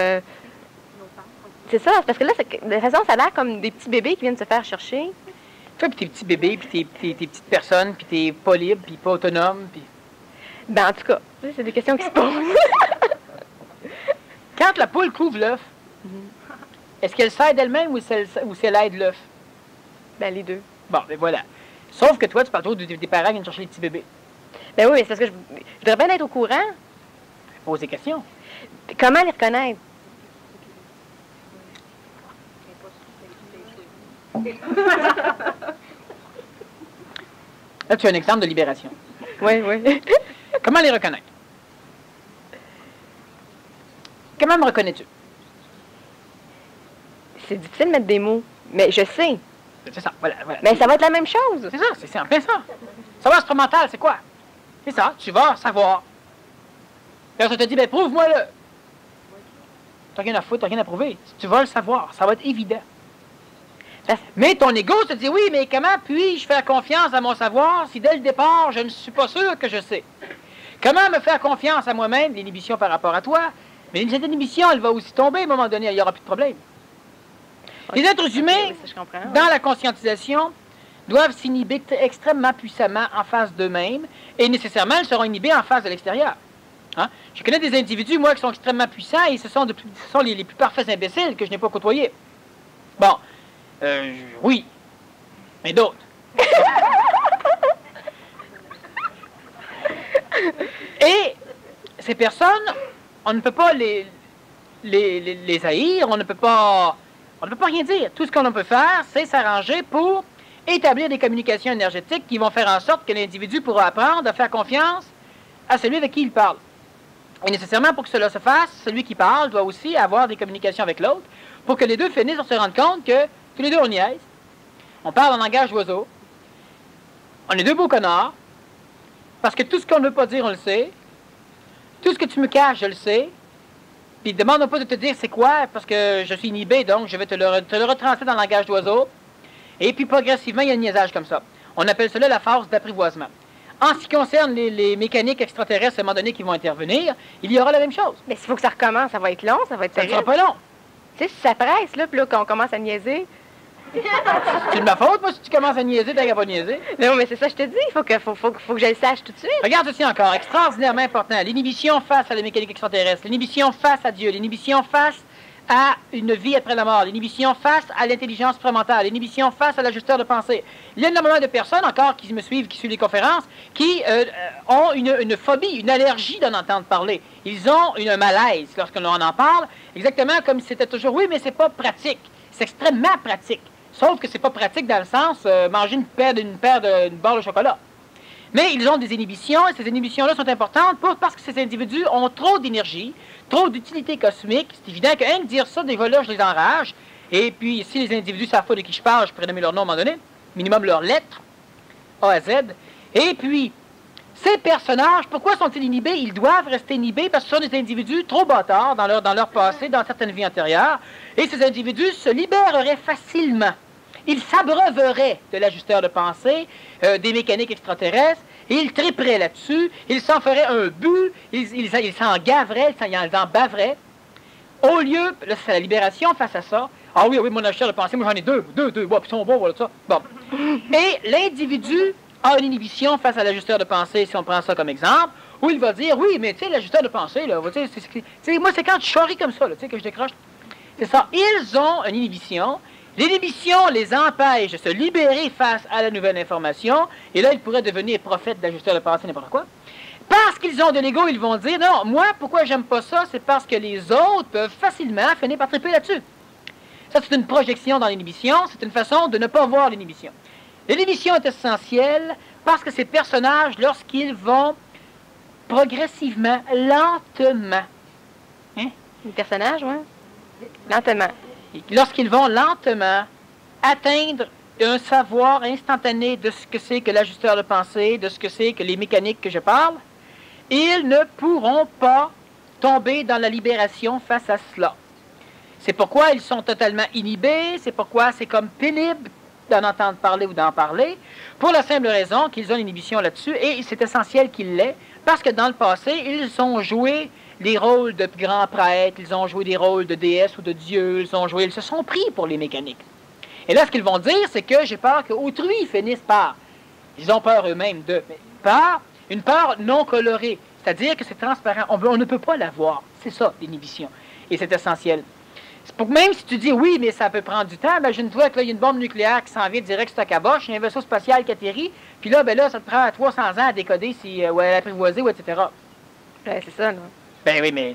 C'est ça, parce que là, de toute façon, ça a l'air comme des petits bébés qui viennent se faire chercher. Toi, puis tes petits bébés, puis tes petites personnes, puis t'es pas libre, puis pas autonome, puis... Ben, en tout cas, c'est des questions qui se posent. Quand la poule couvre l'œuf, est-ce qu'elle s'aide elle-même ou si elle aide l'œuf? Ben, les deux. Bon, ben voilà. Sauf que toi, tu parles toujours des parents qui viennent chercher les petits bébés. Ben oui, mais c'est parce que je voudrais bien être au courant. Pose des questions. Puis comment les reconnaître? Là, tu as un exemple de libération. Oui. Comment les reconnaître? Comment me reconnais-tu? C'est difficile de mettre des mots, mais je sais. C'est ça, voilà. Mais ça va être la même chose. C'est ça, en plein ça. Savoir instrumental, c'est quoi? C'est ça, tu vas savoir. Quand on te dit, ben prouve-moi-le. T'as rien à foutre, t'as rien à prouver. Tu vas le savoir, ça va être évident. Mais ton ego te dit, oui, mais comment puis-je faire confiance à mon savoir si dès le départ, je ne suis pas sûr que je sais? Comment me faire confiance à moi-même, l'inhibition par rapport à toi? Mais cette inhibition, elle va aussi tomber à un moment donné, il n'y aura plus de problème. Les êtres humains, dans la conscientisation, doivent s'inhiber extrêmement puissamment en face d'eux-mêmes, et nécessairement, ils seront inhibés en face de l'extérieur. Hein? Je connais des individus, moi, qui sont extrêmement puissants, et ce sont les plus parfaits imbéciles que je n'ai pas côtoyés. Bon, oui, mais d'autres. Et ces personnes, on ne peut pas les haïr, on ne peut pas rien dire. Tout ce qu'on peut faire, c'est s'arranger pour établir des communications énergétiques qui vont faire en sorte que l'individu pourra apprendre à faire confiance à celui avec qui il parle. Et nécessairement, pour que cela se fasse, celui qui parle doit aussi avoir des communications avec l'autre pour que les deux finissent par se rendre compte que tous les deux, on niaise. On parle en langage d'oiseau. On est deux beaux connards. Parce que tout ce qu'on ne veut pas dire, on le sait. Tout ce que tu me caches, je le sais. Puis demande pas de te dire c'est quoi, parce que je suis inhibé, donc je vais te le retransmettre dans le langage d'oiseau. Et puis progressivement, il y a un niaisage comme ça. On appelle cela la phase d'apprivoisement. En ce qui concerne les mécaniques extraterrestres à un moment donné qui vont intervenir, il y aura la même chose. Mais s'il faut que ça recommence, ça va être long, ça va être Ça ne terrible. sera pas long. Tu sais, si ça presse, là, puis là, qu'on commence à niaiser... C'est de ma faute, moi, si tu commences à niaiser, t'as qu'à pas niaiser. Non, mais c'est ça, je te dis, il faut que je le sache tout de suite. Regarde ceci encore, extraordinairement important. L'inhibition face à la mécanique extraterrestre, l'inhibition face à Dieu, l'inhibition face à une vie après la mort, l'inhibition face à l'intelligence prémentale, l'inhibition face à l'ajusteur de pensée. Il y a énormément de personnes encore qui me suivent, qui suivent les conférences, qui ont une phobie, une allergie d'en entendre parler. Ils ont une malaise lorsqu'on en parle, exactement comme si c'était toujours, oui, mais c'est pas pratique. C'est extrêmement pratique. Sauf que c'est pas pratique dans le sens manger une barre de chocolat. Mais ils ont des inhibitions, et ces inhibitions-là sont importantes parce que ces individus ont trop d'énergie, trop d'utilité cosmique. C'est évident que rien que dire ça, des voleurs, je les enrage. Et puis, si les individus savent pas de qui je parle, je pourrais nommer leur nom à un moment donné, minimum leur lettre, A à Z. Et puis, ces personnages, pourquoi sont-ils inhibés? Ils doivent rester inhibés parce que ce sont des individus trop bâtards dans leur passé, dans certaines vies antérieures. Et ces individus se libéreraient facilement. Ils s'abreuveraient de l'ajusteur de pensée, des mécaniques extraterrestres, et ils triperaient là-dessus, ils s'en feraient un but, ils s'en gaveraient, ils en baveraient. Au lieu, là c'est la libération face à ça, ah oui, mon ajusteur de pensée, moi j'en ai deux, bon, puis ils sont bons, voilà ça. Bon. Et l'individu a une inhibition face à l'ajusteur de pensée, si on prend ça comme exemple, où il va dire, oui, mais tu sais, l'ajusteur de pensée, là, tu sais, moi c'est quand je charrie comme ça, là, tu sais, que je décroche. C'est ça, ils ont une inhibition. L'inhibition les empêche de se libérer face à la nouvelle information, et là, ils pourraient devenir prophètes d'ajusteur de pensée, n'importe quoi. Parce qu'ils ont de l'ego, ils vont dire, non, moi, pourquoi j'aime pas ça, c'est parce que les autres peuvent facilement finir par triper là-dessus. Ça, c'est une projection dans l'inhibition, c'est une façon de ne pas voir l'inhibition. L'inhibition est essentielle parce que ces personnages, lorsqu'ils vont progressivement, lentement, hein? Les personnages, oui. Lentement. Lorsqu'ils vont lentement atteindre un savoir instantané de ce que c'est que l'ajusteur de pensée, de ce que c'est que les mécaniques que je parle, ils ne pourront pas tomber dans la libération face à cela. C'est pourquoi ils sont totalement inhibés, c'est pourquoi c'est comme pénible d'en entendre parler ou d'en parler, pour la simple raison qu'ils ont l'inhibition là-dessus, et c'est essentiel qu'ils l'aient, parce que dans le passé, ils ont joué les rôles de grands prêtres, ils ont joué des rôles de déesses ou de dieux, ils se sont pris pour les mécaniques. Et là, ce qu'ils vont dire, c'est que j'ai peur qu'autrui finisse par, ils ont peur eux-mêmes par une peur non colorée, c'est-à-dire que c'est transparent, on ne peut pas la voir, c'est ça l'inhibition, et c'est essentiel. C'est pour que même si tu dis oui, mais ça peut prendre du temps, imagine-toi que là, il y a une bombe nucléaire qui s'en vient direct sur ta caboche, il y a un vaisseau spatial qui atterrit, puis là, ben là, ça te prend 300 ans à décoder ou à l'apprivoiser, ou etc. Ouais, c'est ça, non? Ben oui, mais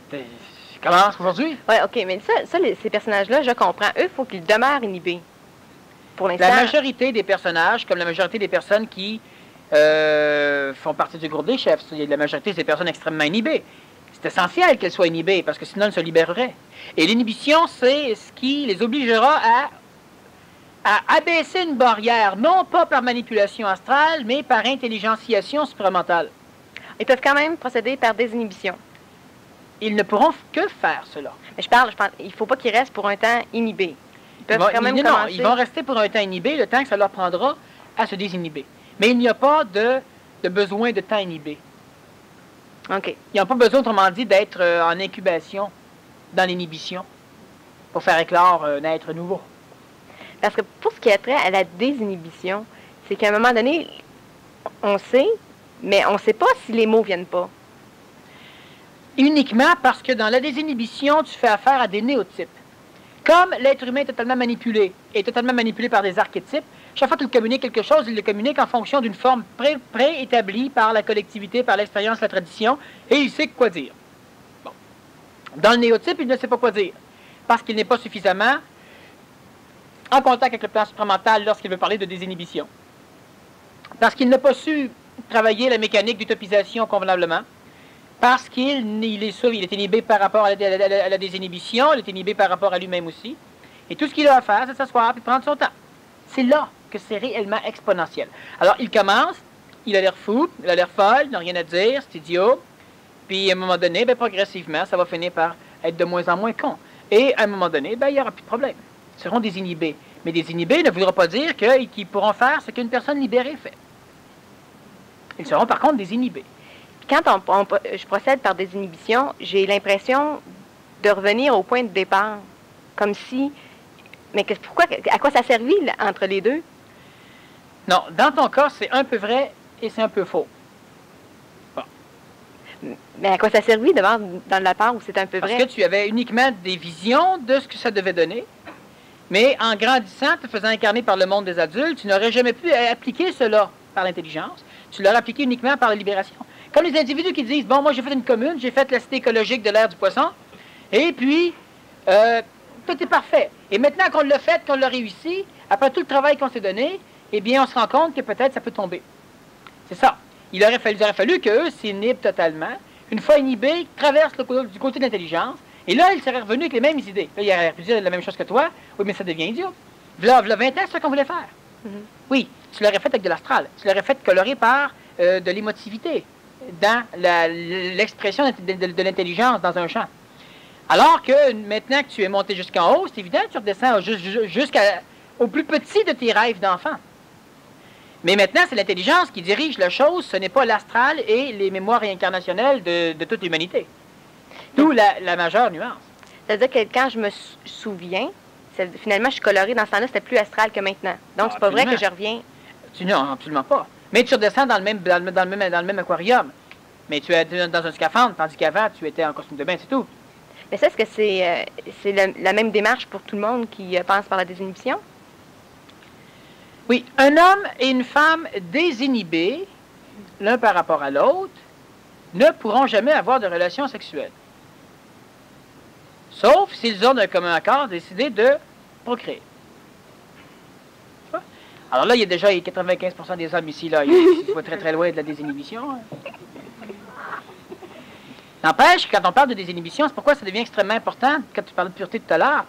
commence aujourd'hui. Oui, OK, mais ces personnages-là, je comprends. Eux, il faut qu'ils demeurent inhibés. Pour l'instant. La majorité des personnages, comme la majorité des personnes qui font partie du groupe des chefs, la majorité, c'est des personnes extrêmement inhibées. C'est essentiel qu'elles soient inhibées, parce que sinon, elles se libéreraient. Et l'inhibition, c'est ce qui les obligera à abaisser une barrière, non pas par manipulation astrale, mais par intelligentiation supramentale. Ils peuvent quand même procéder par désinhibition. Ils ne pourront que faire cela. Mais je parle, il ne faut pas qu'ils restent pour un temps inhibés. Ils peuvent quand même commencer... Non, ils vont rester pour un temps inhibé, le temps que ça leur prendra à se désinhiber. Mais il n'y a pas de besoin de temps inhibé. OK. Ils n'ont pas besoin, autrement dit, d'être en incubation dans l'inhibition pour faire éclore un être nouveau. Parce que pour ce qui est trait à la désinhibition, c'est qu'à un moment donné, on sait, mais on ne sait pas si les mots ne viennent pas. Uniquement parce que dans la désinhibition, tu fais affaire à des néotypes. Comme l'être humain est totalement manipulé par des archétypes, chaque fois qu'il communique quelque chose, il le communique en fonction d'une forme préétablie par la collectivité, par l'expérience, la tradition, et il sait quoi dire. Bon. Dans le néotype, il ne sait pas quoi dire, parce qu'il n'est pas suffisamment en contact avec le plan supramental lorsqu'il veut parler de désinhibition. Parce qu'il n'a pas su travailler la mécanique d'utopisation convenablement, parce qu'il est inhibé par rapport à la désinhibition, il est inhibé par rapport à lui-même aussi. Et tout ce qu'il a à faire, c'est s'asseoir et prendre son temps. C'est là que c'est réellement exponentiel. Alors, il commence, il a l'air fou, il a l'air folle, il n'a rien à dire, c'est idiot. Puis, à un moment donné, progressivement, ça va finir par être de moins en moins con. Et à un moment donné, il n'y aura plus de problème. Ils seront désinhibés. Mais désinhibés ne voudra pas dire qu'ils pourront faire ce qu'une personne libérée fait. Ils seront par contre désinhibés. Quand je procède par désinhibition, j'ai l'impression de revenir au point de départ. Comme si... Mais à quoi ça servit entre les deux? Non, dans ton cas, c'est un peu vrai et c'est un peu faux. Bon. Mais à quoi ça servit d'abord dans la part où c'est un peu vrai? Parce que tu avais uniquement des visions de ce que ça devait donner, mais en grandissant, te faisant incarner par le monde des adultes, tu n'aurais jamais pu appliquer cela par l'intelligence. Tu l'aurais appliqué uniquement par la libération. Comme les individus qui disent, bon, moi j'ai fait une commune, j'ai fait la cité écologique de l'ère du poisson, et puis, tout est parfait. Et maintenant qu'on l'a fait, qu'on l'a réussi, après tout le travail qu'on s'est donné, eh bien, on se rend compte que peut-être ça peut tomber. C'est ça. Il aurait fallu qu'eux s'inhibent totalement. Une fois inhibés, traversent du côté de l'intelligence, et là, ils seraient revenus avec les mêmes idées. Là, il aurait pu dire la même chose que toi, oui, mais ça devient idiot. V'là 20 ans, c'est ça qu'on voulait faire. Oui, tu l'aurais fait avec de l'astral. Tu l'aurais fait coloré par de l'émotivité, dans l'expression de l'intelligence dans un champ. Alors que maintenant que tu es monté jusqu'en haut, c'est évident, tu redescends jusqu'au plus petit de tes rêves d'enfant. Mais maintenant, c'est l'intelligence qui dirige la chose, ce n'est pas l'astral et les mémoires réincarnationnelles de toute l'humanité. D'où la majeure nuance. C'est-à-dire que quand je me souviens, finalement, je suis colorée dans ce temps-là, c'était plus astral que maintenant. Donc, c'est pas vrai que je reviens... Non, absolument pas. Mais tu redescends dans le même aquarium. Mais tu es dans un scaphandre, tandis qu'avant, tu étais en costume de bain, c'est tout. Mais ça, est-ce que c'est la même démarche pour tout le monde qui passe par la désinhibition? Oui, un homme et une femme désinhibés, l'un par rapport à l'autre, ne pourront jamais avoir de relations sexuelles. Sauf s'ils ont d'un commun accord décidé de procréer. Alors là, il y a déjà 95% des hommes ici, là, ils sont très très loin de la désinhibition. Hein. N'empêche, quand on parle de désinhibition, c'est pourquoi ça devient extrêmement important, quand tu parlais de pureté tout à l'heure.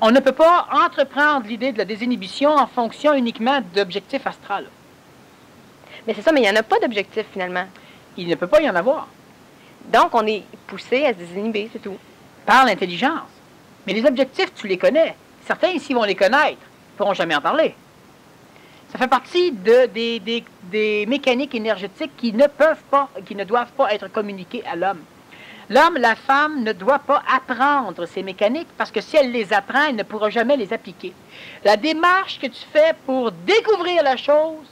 On ne peut pas entreprendre l'idée de la désinhibition en fonction uniquement d'objectifs astrales. Mais c'est ça, mais il n'y en a pas d'objectif finalement. Il ne peut pas y en avoir. Donc, on est poussé à se désinhiber, c'est tout. Par l'intelligence. Mais les objectifs, tu les connais. Certains ici vont les connaître, ne pourront jamais en parler. Ça fait partie des mécaniques énergétiques qui ne peuvent pas, qui ne doivent pas être communiquées à l'homme. L'homme, la femme ne doit pas apprendre ces mécaniques parce que si elle les apprend, elle ne pourra jamais les appliquer. La démarche que tu fais pour découvrir la chose,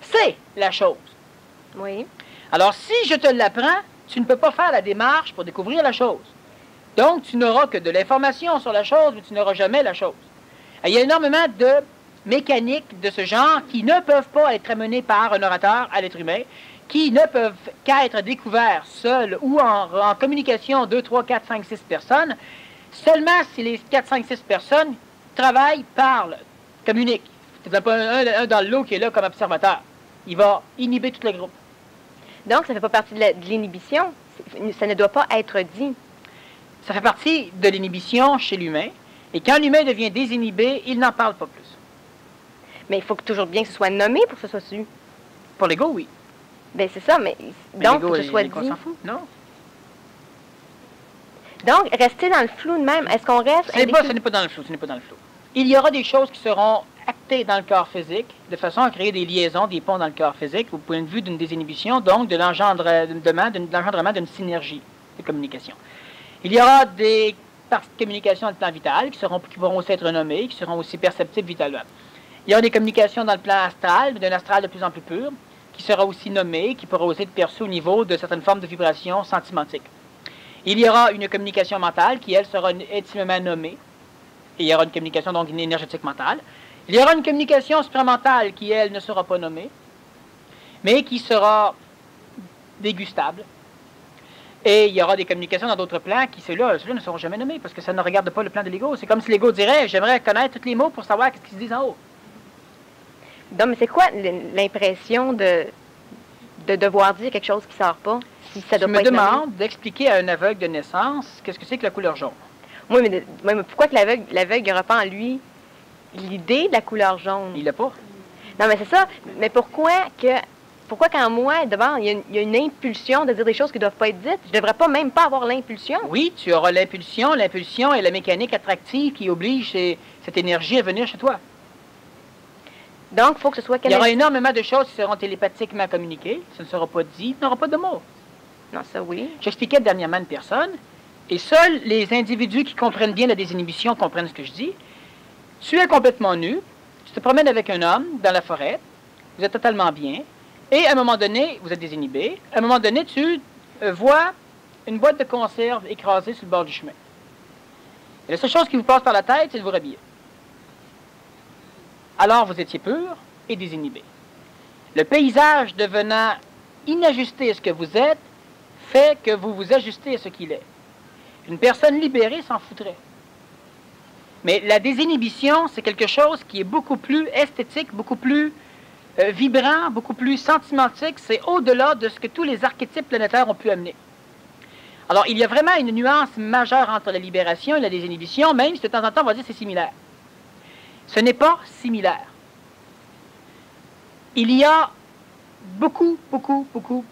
c'est la chose. Oui. Alors, si je te l'apprends, tu ne peux pas faire la démarche pour découvrir la chose. Donc, tu n'auras que de l'information sur la chose, mais tu n'auras jamais la chose. Et il y a énormément de mécaniques de ce genre qui ne peuvent pas être amenées par un orateur à l'être humain, qui ne peuvent qu'être découverts seuls ou en communication 2, 3, 4, 5, 6 personnes, seulement si les 4, 5, 6 personnes travaillent, parlent, communiquent. Tu n'as pas un dans le lot qui est là comme observateur. Il va inhiber tout le groupe. Donc, ça ne fait pas partie de l'inhibition. Ça ne doit pas être dit. Ça fait partie de l'inhibition chez l'humain. Et quand l'humain devient désinhibé, il n'en parle pas plus. Mais il faut toujours bien que ce soit nommé pour que ce soit su. Pour l'ego, oui. Bien, c'est ça, mais donc, il faut que ce soit dit. On s'en fout, non? Donc, rester dans le flou de même, est-ce qu'on reste... Ce n'est pas dans le flou, ce n'est pas dans le flou. Il y aura des choses qui seront actées dans le corps physique, de façon à créer des liaisons, des ponts dans le corps physique, au point de vue d'une désinhibition, donc de l'engendrement d'une synergie de communication. Il y aura des parties de communication dans le plan vital qui pourront aussi être nommées, qui seront aussi perceptibles vitalement. Il y aura des communications dans le plan astral, d'un astral de plus en plus pur, qui sera aussi nommé, qui pourra aussi être perçu au niveau de certaines formes de vibrations sentimentiques. Il y aura une communication mentale qui, elle, sera intimement nommée. Et il y aura une communication, donc, énergétique mentale. Il y aura une communication supramentale qui, elle, ne sera pas nommée, mais qui sera dégustable. Et il y aura des communications dans d'autres plans qui, ceux-là ne seront jamais nommés parce que ça ne regarde pas le plan de l'ego. C'est comme si l'ego dirait « J'aimerais connaître tous les mots pour savoir ce qui se dit en haut. » Donc, mais c'est quoi l'impression de devoir dire quelque chose qui ne sort pas? Si ça doit Je pas me être nommé? demande d'expliquer à un aveugle de naissance qu'est-ce que c'est que la couleur jaune. Oui, mais pourquoi que l'aveugle n'aura pas en lui l'idée de la couleur jaune? Il l'a pas. Non, mais c'est ça. Mais pourquoi qu'en moi, d'abord, il y a une impulsion de dire des choses qui ne doivent pas être dites? Je ne devrais pas même pas avoir l'impulsion? Oui, tu auras l'impulsion. L'impulsion est la mécanique attractive qui oblige cette énergie à venir chez toi. Donc, il faut que ce soit... Il y aura énormément de choses qui seront télépathiquement communiquées. Ce ne sera pas dit, il n'y aura pas de mots. Non, ça oui. J'expliquais dernièrement à une personne, et seuls les individus qui comprennent bien la désinhibition comprennent ce que je dis. Tu es complètement nu, tu te promènes avec un homme dans la forêt, vous êtes totalement bien, et à un moment donné, vous êtes désinhibé, à un moment donné, tu vois une boîte de conserve écrasée sur le bord du chemin. Et la seule chose qui vous passe par la tête, c'est de vous rhabiller. Alors vous étiez pur et désinhibé. Le paysage devenant inajusté à ce que vous êtes, fait que vous vous ajustez à ce qu'il est. Une personne libérée s'en foutrait. Mais la désinhibition, c'est quelque chose qui est beaucoup plus esthétique, beaucoup plus vibrant, beaucoup plus sentimentique. C'est au-delà de ce que tous les archétypes planétaires ont pu amener. Alors, il y a vraiment une nuance majeure entre la libération et la désinhibition, même si de temps en temps, on va dire que c'est similaire. Ce n'est pas similaire. Il y a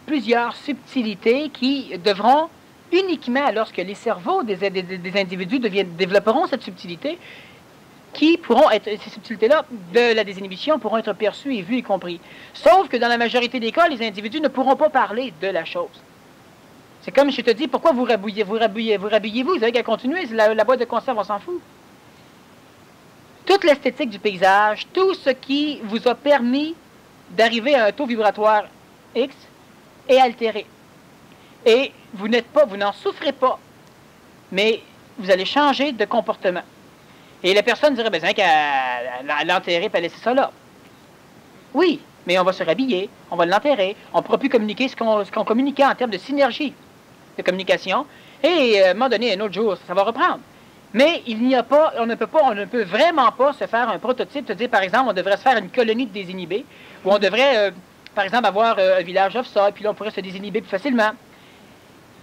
plusieurs subtilités qui devront uniquement, lorsque les cerveaux des individus développeront cette subtilité, qui pourront être, ces subtilités-là de la désinhibition pourront être perçues et vues et compris. Sauf que dans la majorité des cas, les individus ne pourront pas parler de la chose. C'est comme je te dis, pourquoi vous rhabillez-vous? Vous savez qu'à continuer, la boîte de conserve, on s'en fout. Toute l'esthétique du paysage, tout ce qui vous a permis d'arriver à un taux vibratoire X est altéré. Et vous n'en souffrez pas, mais vous allez changer de comportement. Et la personne dirait, ben, c'est vrai qu'elle l'enterrer et laisser ça là. Oui, mais on va se rhabiller, on va l'enterrer, on ne pourra plus communiquer ce qu'on communiquait en termes de synergie de communication, et à un moment donné, un autre jour, ça va reprendre. Mais il n'y a pas, on ne peut vraiment pas se faire un prototype, se dire, par exemple, on devrait se faire une colonie de désinhibés, où on devrait, par exemple, avoir un village off-site, puis là, on pourrait se désinhiber plus facilement.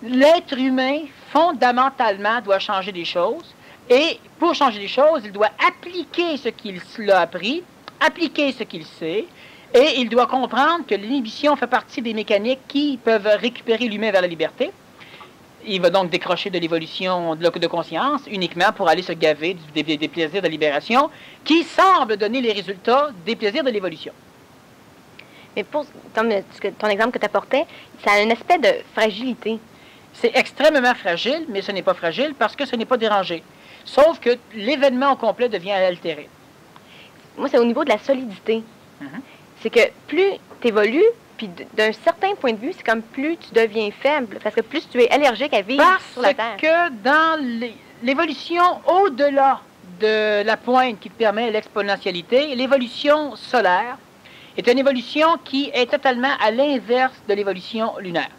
L'être humain, fondamentalement, doit changer des choses, et pour changer des choses, il doit appliquer ce qu'il a appris, appliquer ce qu'il sait, et il doit comprendre que l'inhibition fait partie des mécaniques qui peuvent récupérer l'humain vers la liberté. Il va donc décrocher de l'évolution de conscience uniquement pour aller se gaver des plaisirs de libération qui semblent donner les résultats des plaisirs de l'évolution. Mais pour ton exemple que tu apportais, ça a un aspect de fragilité. C'est extrêmement fragile, mais ce n'est pas fragile parce que ce n'est pas dérangé. Sauf que l'événement au complet devient altéré. Moi, c'est au niveau de la solidité. C'est que plus tu évolues, puis d'un certain point de vue, c'est comme plus tu deviens faible, parce que plus tu es allergique à vivre sur la Terre. Parce que dans l'évolution au-delà de la pointe qui permet l'exponentialité, l'évolution solaire est une évolution qui est totalement à l'inverse de l'évolution lunaire.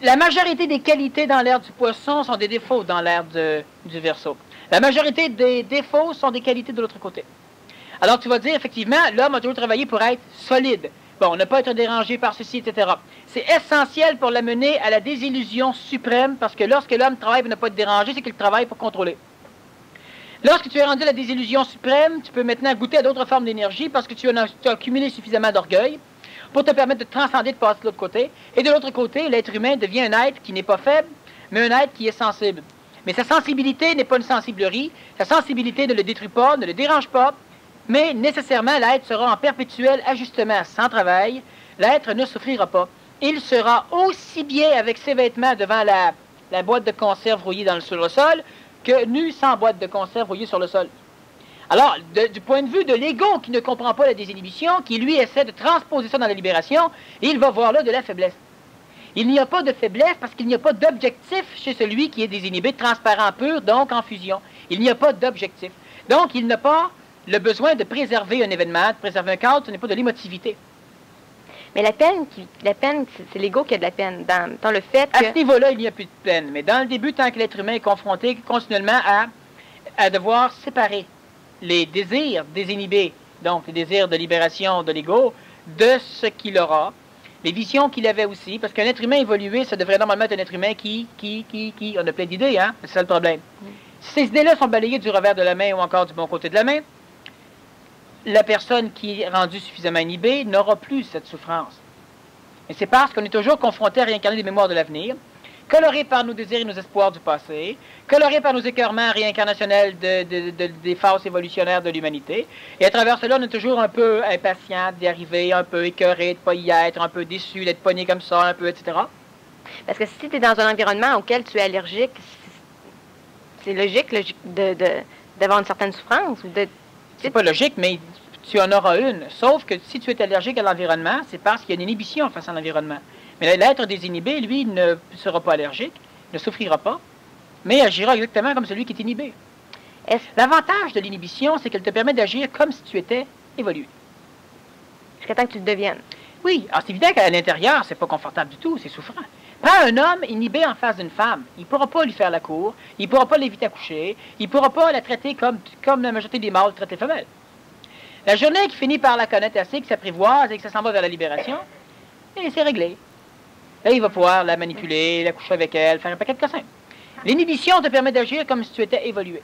La majorité des qualités dans l'ère du Poisson sont des défauts dans l'ère du Verseau. La majorité des défauts sont des qualités de l'autre côté. Alors tu vas dire, effectivement, l'homme a toujours travaillé pour être solide. Bon, ne pas être dérangé par ceci, etc. C'est essentiel pour l'amener à la désillusion suprême, parce que lorsque l'homme travaille pour ne pas être dérangé, c'est qu'il travaille pour contrôler. Lorsque tu es rendu à la désillusion suprême, tu peux maintenant goûter à d'autres formes d'énergie, parce que tu as accumulé suffisamment d'orgueil pour te permettre de transcender, de passer de l'autre côté. Et de l'autre côté, l'être humain devient un être qui n'est pas faible, mais un être qui est sensible. Mais sa sensibilité n'est pas une sensiblerie, sa sensibilité ne le détruit pas, ne le dérange pas, mais nécessairement, l'être sera en perpétuel ajustement sans travail. L'être ne souffrira pas. Il sera aussi bien avec ses vêtements devant la boîte de conserve rouillée sur le sol que nu sans boîte de conserve rouillée sur le sol. Alors, du point de vue de l'ego qui ne comprend pas la désinhibition, qui lui essaie de transposer ça dans la libération, il va voir là de la faiblesse. Il n'y a pas de faiblesse parce qu'il n'y a pas d'objectif chez celui qui est désinhibé, transparent pur, donc en fusion. Il n'y a pas d'objectif. Donc, il n'a pas le besoin de préserver un événement, de préserver un cadre, ce n'est pas de l'émotivité. Mais la peine, c'est l'ego qui a de la peine. Dans le fait que... À ce niveau-là, il n'y a plus de peine. Mais dans le début, tant que l'être humain est confronté continuellement à devoir séparer les désirs désinhibés, donc les désirs de libération de l'ego, de ce qu'il aura, les visions qu'il avait aussi, parce qu'un être humain évolué, ça devrait normalement être un être humain qui on a plein d'idées, hein? C'est ça le problème. Si ces idées-là sont balayées du revers de la main ou encore du bon côté de la main, la personne qui est rendue suffisamment inhibée n'aura plus cette souffrance. Et c'est parce qu'on est toujours confronté à réincarner des mémoires de l'avenir, colorées par nos désirs et nos espoirs du passé, colorées par nos écœurements réincarnationnels des phases évolutionnaires de l'humanité. Et à travers cela, on est toujours un peu impatient d'y arriver, un peu écœuré de ne pas y être, un peu déçu d'être pogné comme ça, un peu, etc. Parce que si tu es dans un environnement auquel tu es allergique, c'est logique d'avoir une certaine souffrance. C'est pas logique, mais tu en auras une. Sauf que si tu es allergique à l'environnement, c'est parce qu'il y a une inhibition face à l'environnement. Mais l'être désinhibé, lui, ne sera pas allergique, ne souffrira pas, mais agira exactement comme celui qui est inhibé. L'avantage de l'inhibition, c'est qu'elle te permet d'agir comme si tu étais évolué. Jusqu'à temps que tu le deviennes. Oui, alors c'est évident qu'à l'intérieur, c'est pas confortable du tout, c'est souffrant. Prends un homme inhibé en face d'une femme, il ne pourra pas lui faire la cour, il ne pourra pas l'éviter à coucher, il ne pourra pas la traiter comme la majorité des mâles traitent les femelles. La journée qui finit par la connaître assez, que s'apprivoise et que ça s'en va vers la libération, et c'est réglé. Là, il va pouvoir la manipuler, la coucher avec elle, faire un paquet de cossins. L'inhibition te permet d'agir comme si tu étais évolué.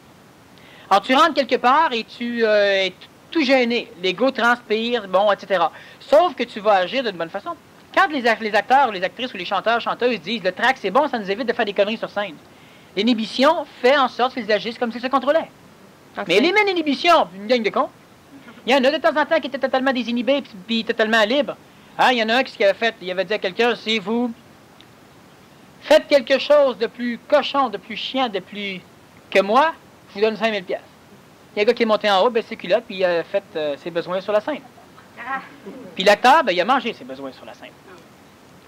Alors, tu rentres quelque part et tu es tout gêné, l'ego transpire, bon, etc. Sauf que tu vas agir d'une bonne façon. Quand les acteurs, ou les actrices ou les chanteurs, chanteuses disent « le track, c'est bon, ça nous évite de faire des conneries sur scène », l'inhibition fait en sorte qu'ils agissent comme s'ils se contrôlaient. Okay. Mais élimine l'inhibition, une gang de cons. Il y en a de temps en temps qui étaient totalement désinhibés puis totalement libres. Hein, il y en a un qui avait fait, il avait dit à quelqu'un, si vous faites quelque chose de plus cochon, de plus chiant, de plus que moi, je vous donne 5000$. Il y a un gars qui est monté en haut, ses culottes, puis il a fait ses besoins sur la scène. Puis l'acteur, il a mangé ses besoins sur la scène.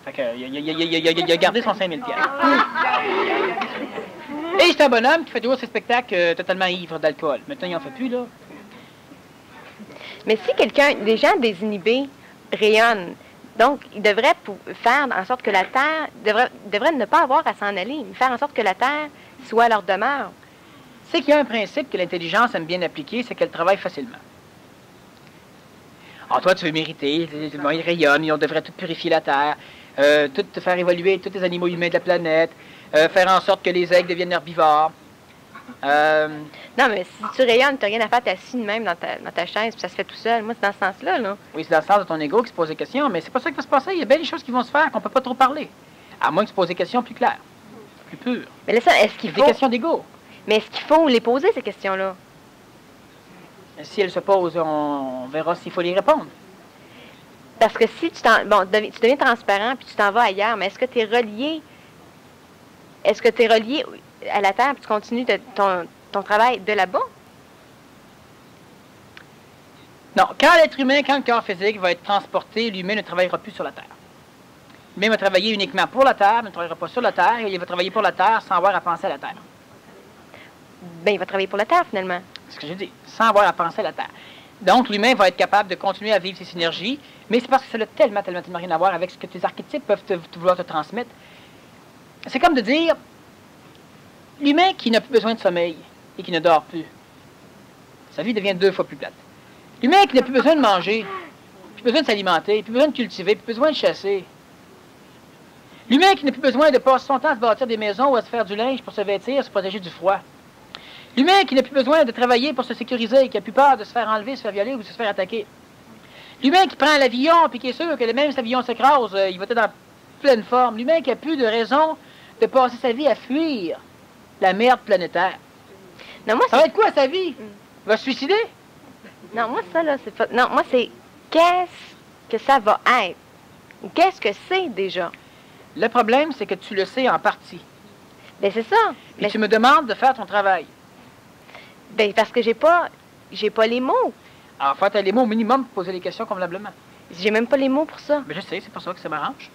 Fait que, il a gardé son 5000$. Et c'est un bonhomme qui fait toujours ses spectacles totalement ivre d'alcool. Maintenant, il n'en fait plus, là. Mais si quelqu'un, des gens désinhibés rayonnent, donc ils devraient faire en sorte que la Terre, devraient ne pas avoir à s'en aller, mais faire en sorte que la Terre soit leur demeure. C'est qu'il y a un principe que l'intelligence aime bien appliquer, c'est qu'elle travaille facilement. Alors toi, tu veux mériter, bon, ils rayonnent, on devrait tout purifier la Terre, tout faire évoluer tous les animaux humains de la planète, faire en sorte que les aigles deviennent herbivores. Non, mais si tu rayonnes, tu n'as rien à faire, tu es assis de même dans ta chaise, puis ça se fait tout seul. Moi, c'est dans ce sens-là, là. Oui, c'est dans le sens de ton ego qui se pose des questions, mais c'est pas ça qui va se passer. Il y a bien des choses qui vont se faire qu'on peut pas trop parler. À moins que tu poses des questions plus claires, plus pures. Mais là, ça, est-ce qu'il faut... Des questions d'ego. Mais est-ce qu'il faut les poser, ces questions-là? Si elles se posent, on verra s'il faut les répondre. Parce que si tu tu deviens transparent puis tu t'en vas ailleurs, mais est-ce que tu es relié? Est-ce que tu es relié à la Terre puis tu continues ton travail de là-bas? Non, quand l'être humain, quand le corps physique va être transporté, l'humain ne travaillera plus sur la Terre. L'humain va travailler uniquement pour la Terre, ne travaillera pas sur la Terre, et il va travailler pour la Terre sans avoir à penser à la Terre. Bien, il va travailler pour la Terre, finalement. C'est ce que j'ai dit, sans avoir à penser à la Terre. Donc, l'humain va être capable de continuer à vivre ses synergies, mais c'est parce que ça n'a tellement rien à voir avec ce que tes archétypes peuvent vouloir te transmettre. C'est comme de dire, l'humain qui n'a plus besoin de sommeil et qui ne dort plus, sa vie devient 2 fois plus plate. L'humain qui n'a plus besoin de manger, plus besoin de s'alimenter, plus besoin de cultiver, plus besoin de chasser. L'humain qui n'a plus besoin de passer son temps à se bâtir des maisons ou à se faire du linge pour se vêtir, se protéger du froid. L'humain qui n'a plus besoin de travailler pour se sécuriser, qui a plus peur de se faire enlever, se faire violer ou de se faire attaquer. L'humain qui prend l'avion et qui est sûr que même si l'avion s'écrase, il va être dans pleine forme. L'humain qui n'a plus de raison de passer sa vie à fuir la merde planétaire. Non, moi, ça va être quoi sa vie? Il va se suicider? Non, moi, ça, là, c'est pas... Non, moi, c'est qu'est-ce que ça va être? Ou qu'est-ce que c'est déjà? Le problème, c'est que tu le sais en partie. Bien, c'est ça. Et tu me demandes de faire ton travail. Bien, parce que j'ai pas les mots. Alors, faut tu as les mots au minimum pour poser les questions convenablement. J'ai même pas les mots pour ça. Mais je sais, c'est pour ça que ça m'arrange.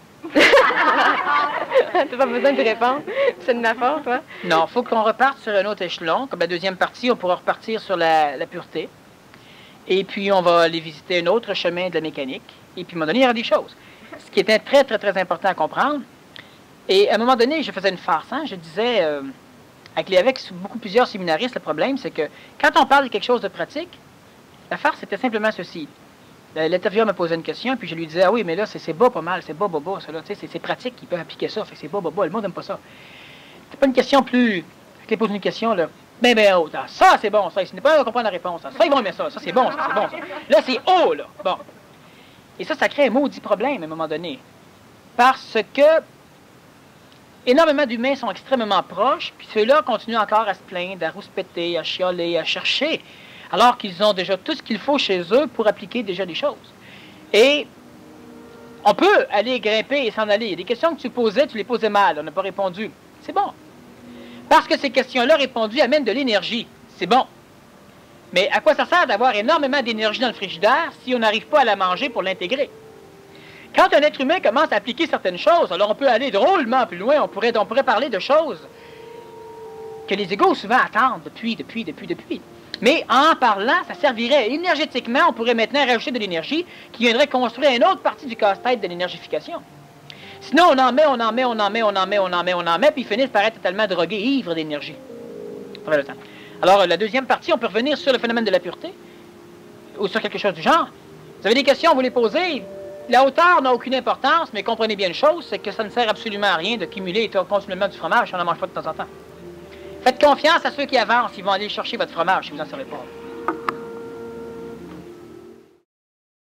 T'as pas besoin de répondre. C'est de ma faute, toi. Non, il faut qu'on reparte sur un autre échelon. Comme la deuxième partie, on pourra repartir sur la pureté. Et puis, on va aller visiter un autre chemin de la mécanique. Et puis, à un moment donné, il y aura des choses. Ce qui était très, très, très important à comprendre. Et à un moment donné, je faisais une farce. Hein? Je disais, avec plusieurs séminaristes, le problème, c'est que quand on parle de quelque chose de pratique, la farce, c'était simplement ceci. L'intervieweur me posait une question, puis je lui disais, ah oui, mais là, c'est bas pas mal, c'est bas, ça, là, tu sais, c'est pratique qu'ils peuvent appliquer ça, fait que c'est bas, le monde n'aime pas ça. C'est pas une question plus... Je les pose une question, là, ben haute, ah, ça, c'est bon, ça, ce n'est pas à comprendre la réponse, ça, ils vont aimer ça, c'est bon, ça. Là, c'est haut, là, bon. Et ça crée un maudit problème, à un moment donné, parce que énormément d'humains sont extrêmement proches, puis ceux-là continuent encore à se plaindre, à rouspéter, à chialer, à chercher, alors qu'ils ont déjà tout ce qu'il faut chez eux pour appliquer déjà des choses. Et on peut aller grimper et s'en aller. Il y a des questions que tu posais, tu les posais mal, on n'a pas répondu. C'est bon. Parce que ces questions-là répondues amènent de l'énergie. C'est bon. Mais à quoi ça sert d'avoir énormément d'énergie dans le frigidaire si on n'arrive pas à la manger pour l'intégrer? Quand un être humain commence à appliquer certaines choses, alors on peut aller drôlement plus loin, on pourrait parler de choses que les égos souvent attendent depuis. Mais en parlant, ça servirait énergétiquement, on pourrait maintenant rajouter de l'énergie qui viendrait construire une autre partie du casse-tête de l'énergification. Sinon, on en met, puis ils finissent par être totalement drogués, ivres d'énergie. Alors, la deuxième partie, on peut revenir sur le phénomène de la pureté, ou sur quelque chose du genre. Vous avez des questions, vous les posez. La hauteur n'a aucune importance, mais comprenez bien une chose, c'est que ça ne sert absolument à rien de cumuler continuellement du fromage si on n'en mange pas de temps en temps. Faites confiance à ceux qui avancent, ils vont aller chercher votre fromage si vous n'en servez pas.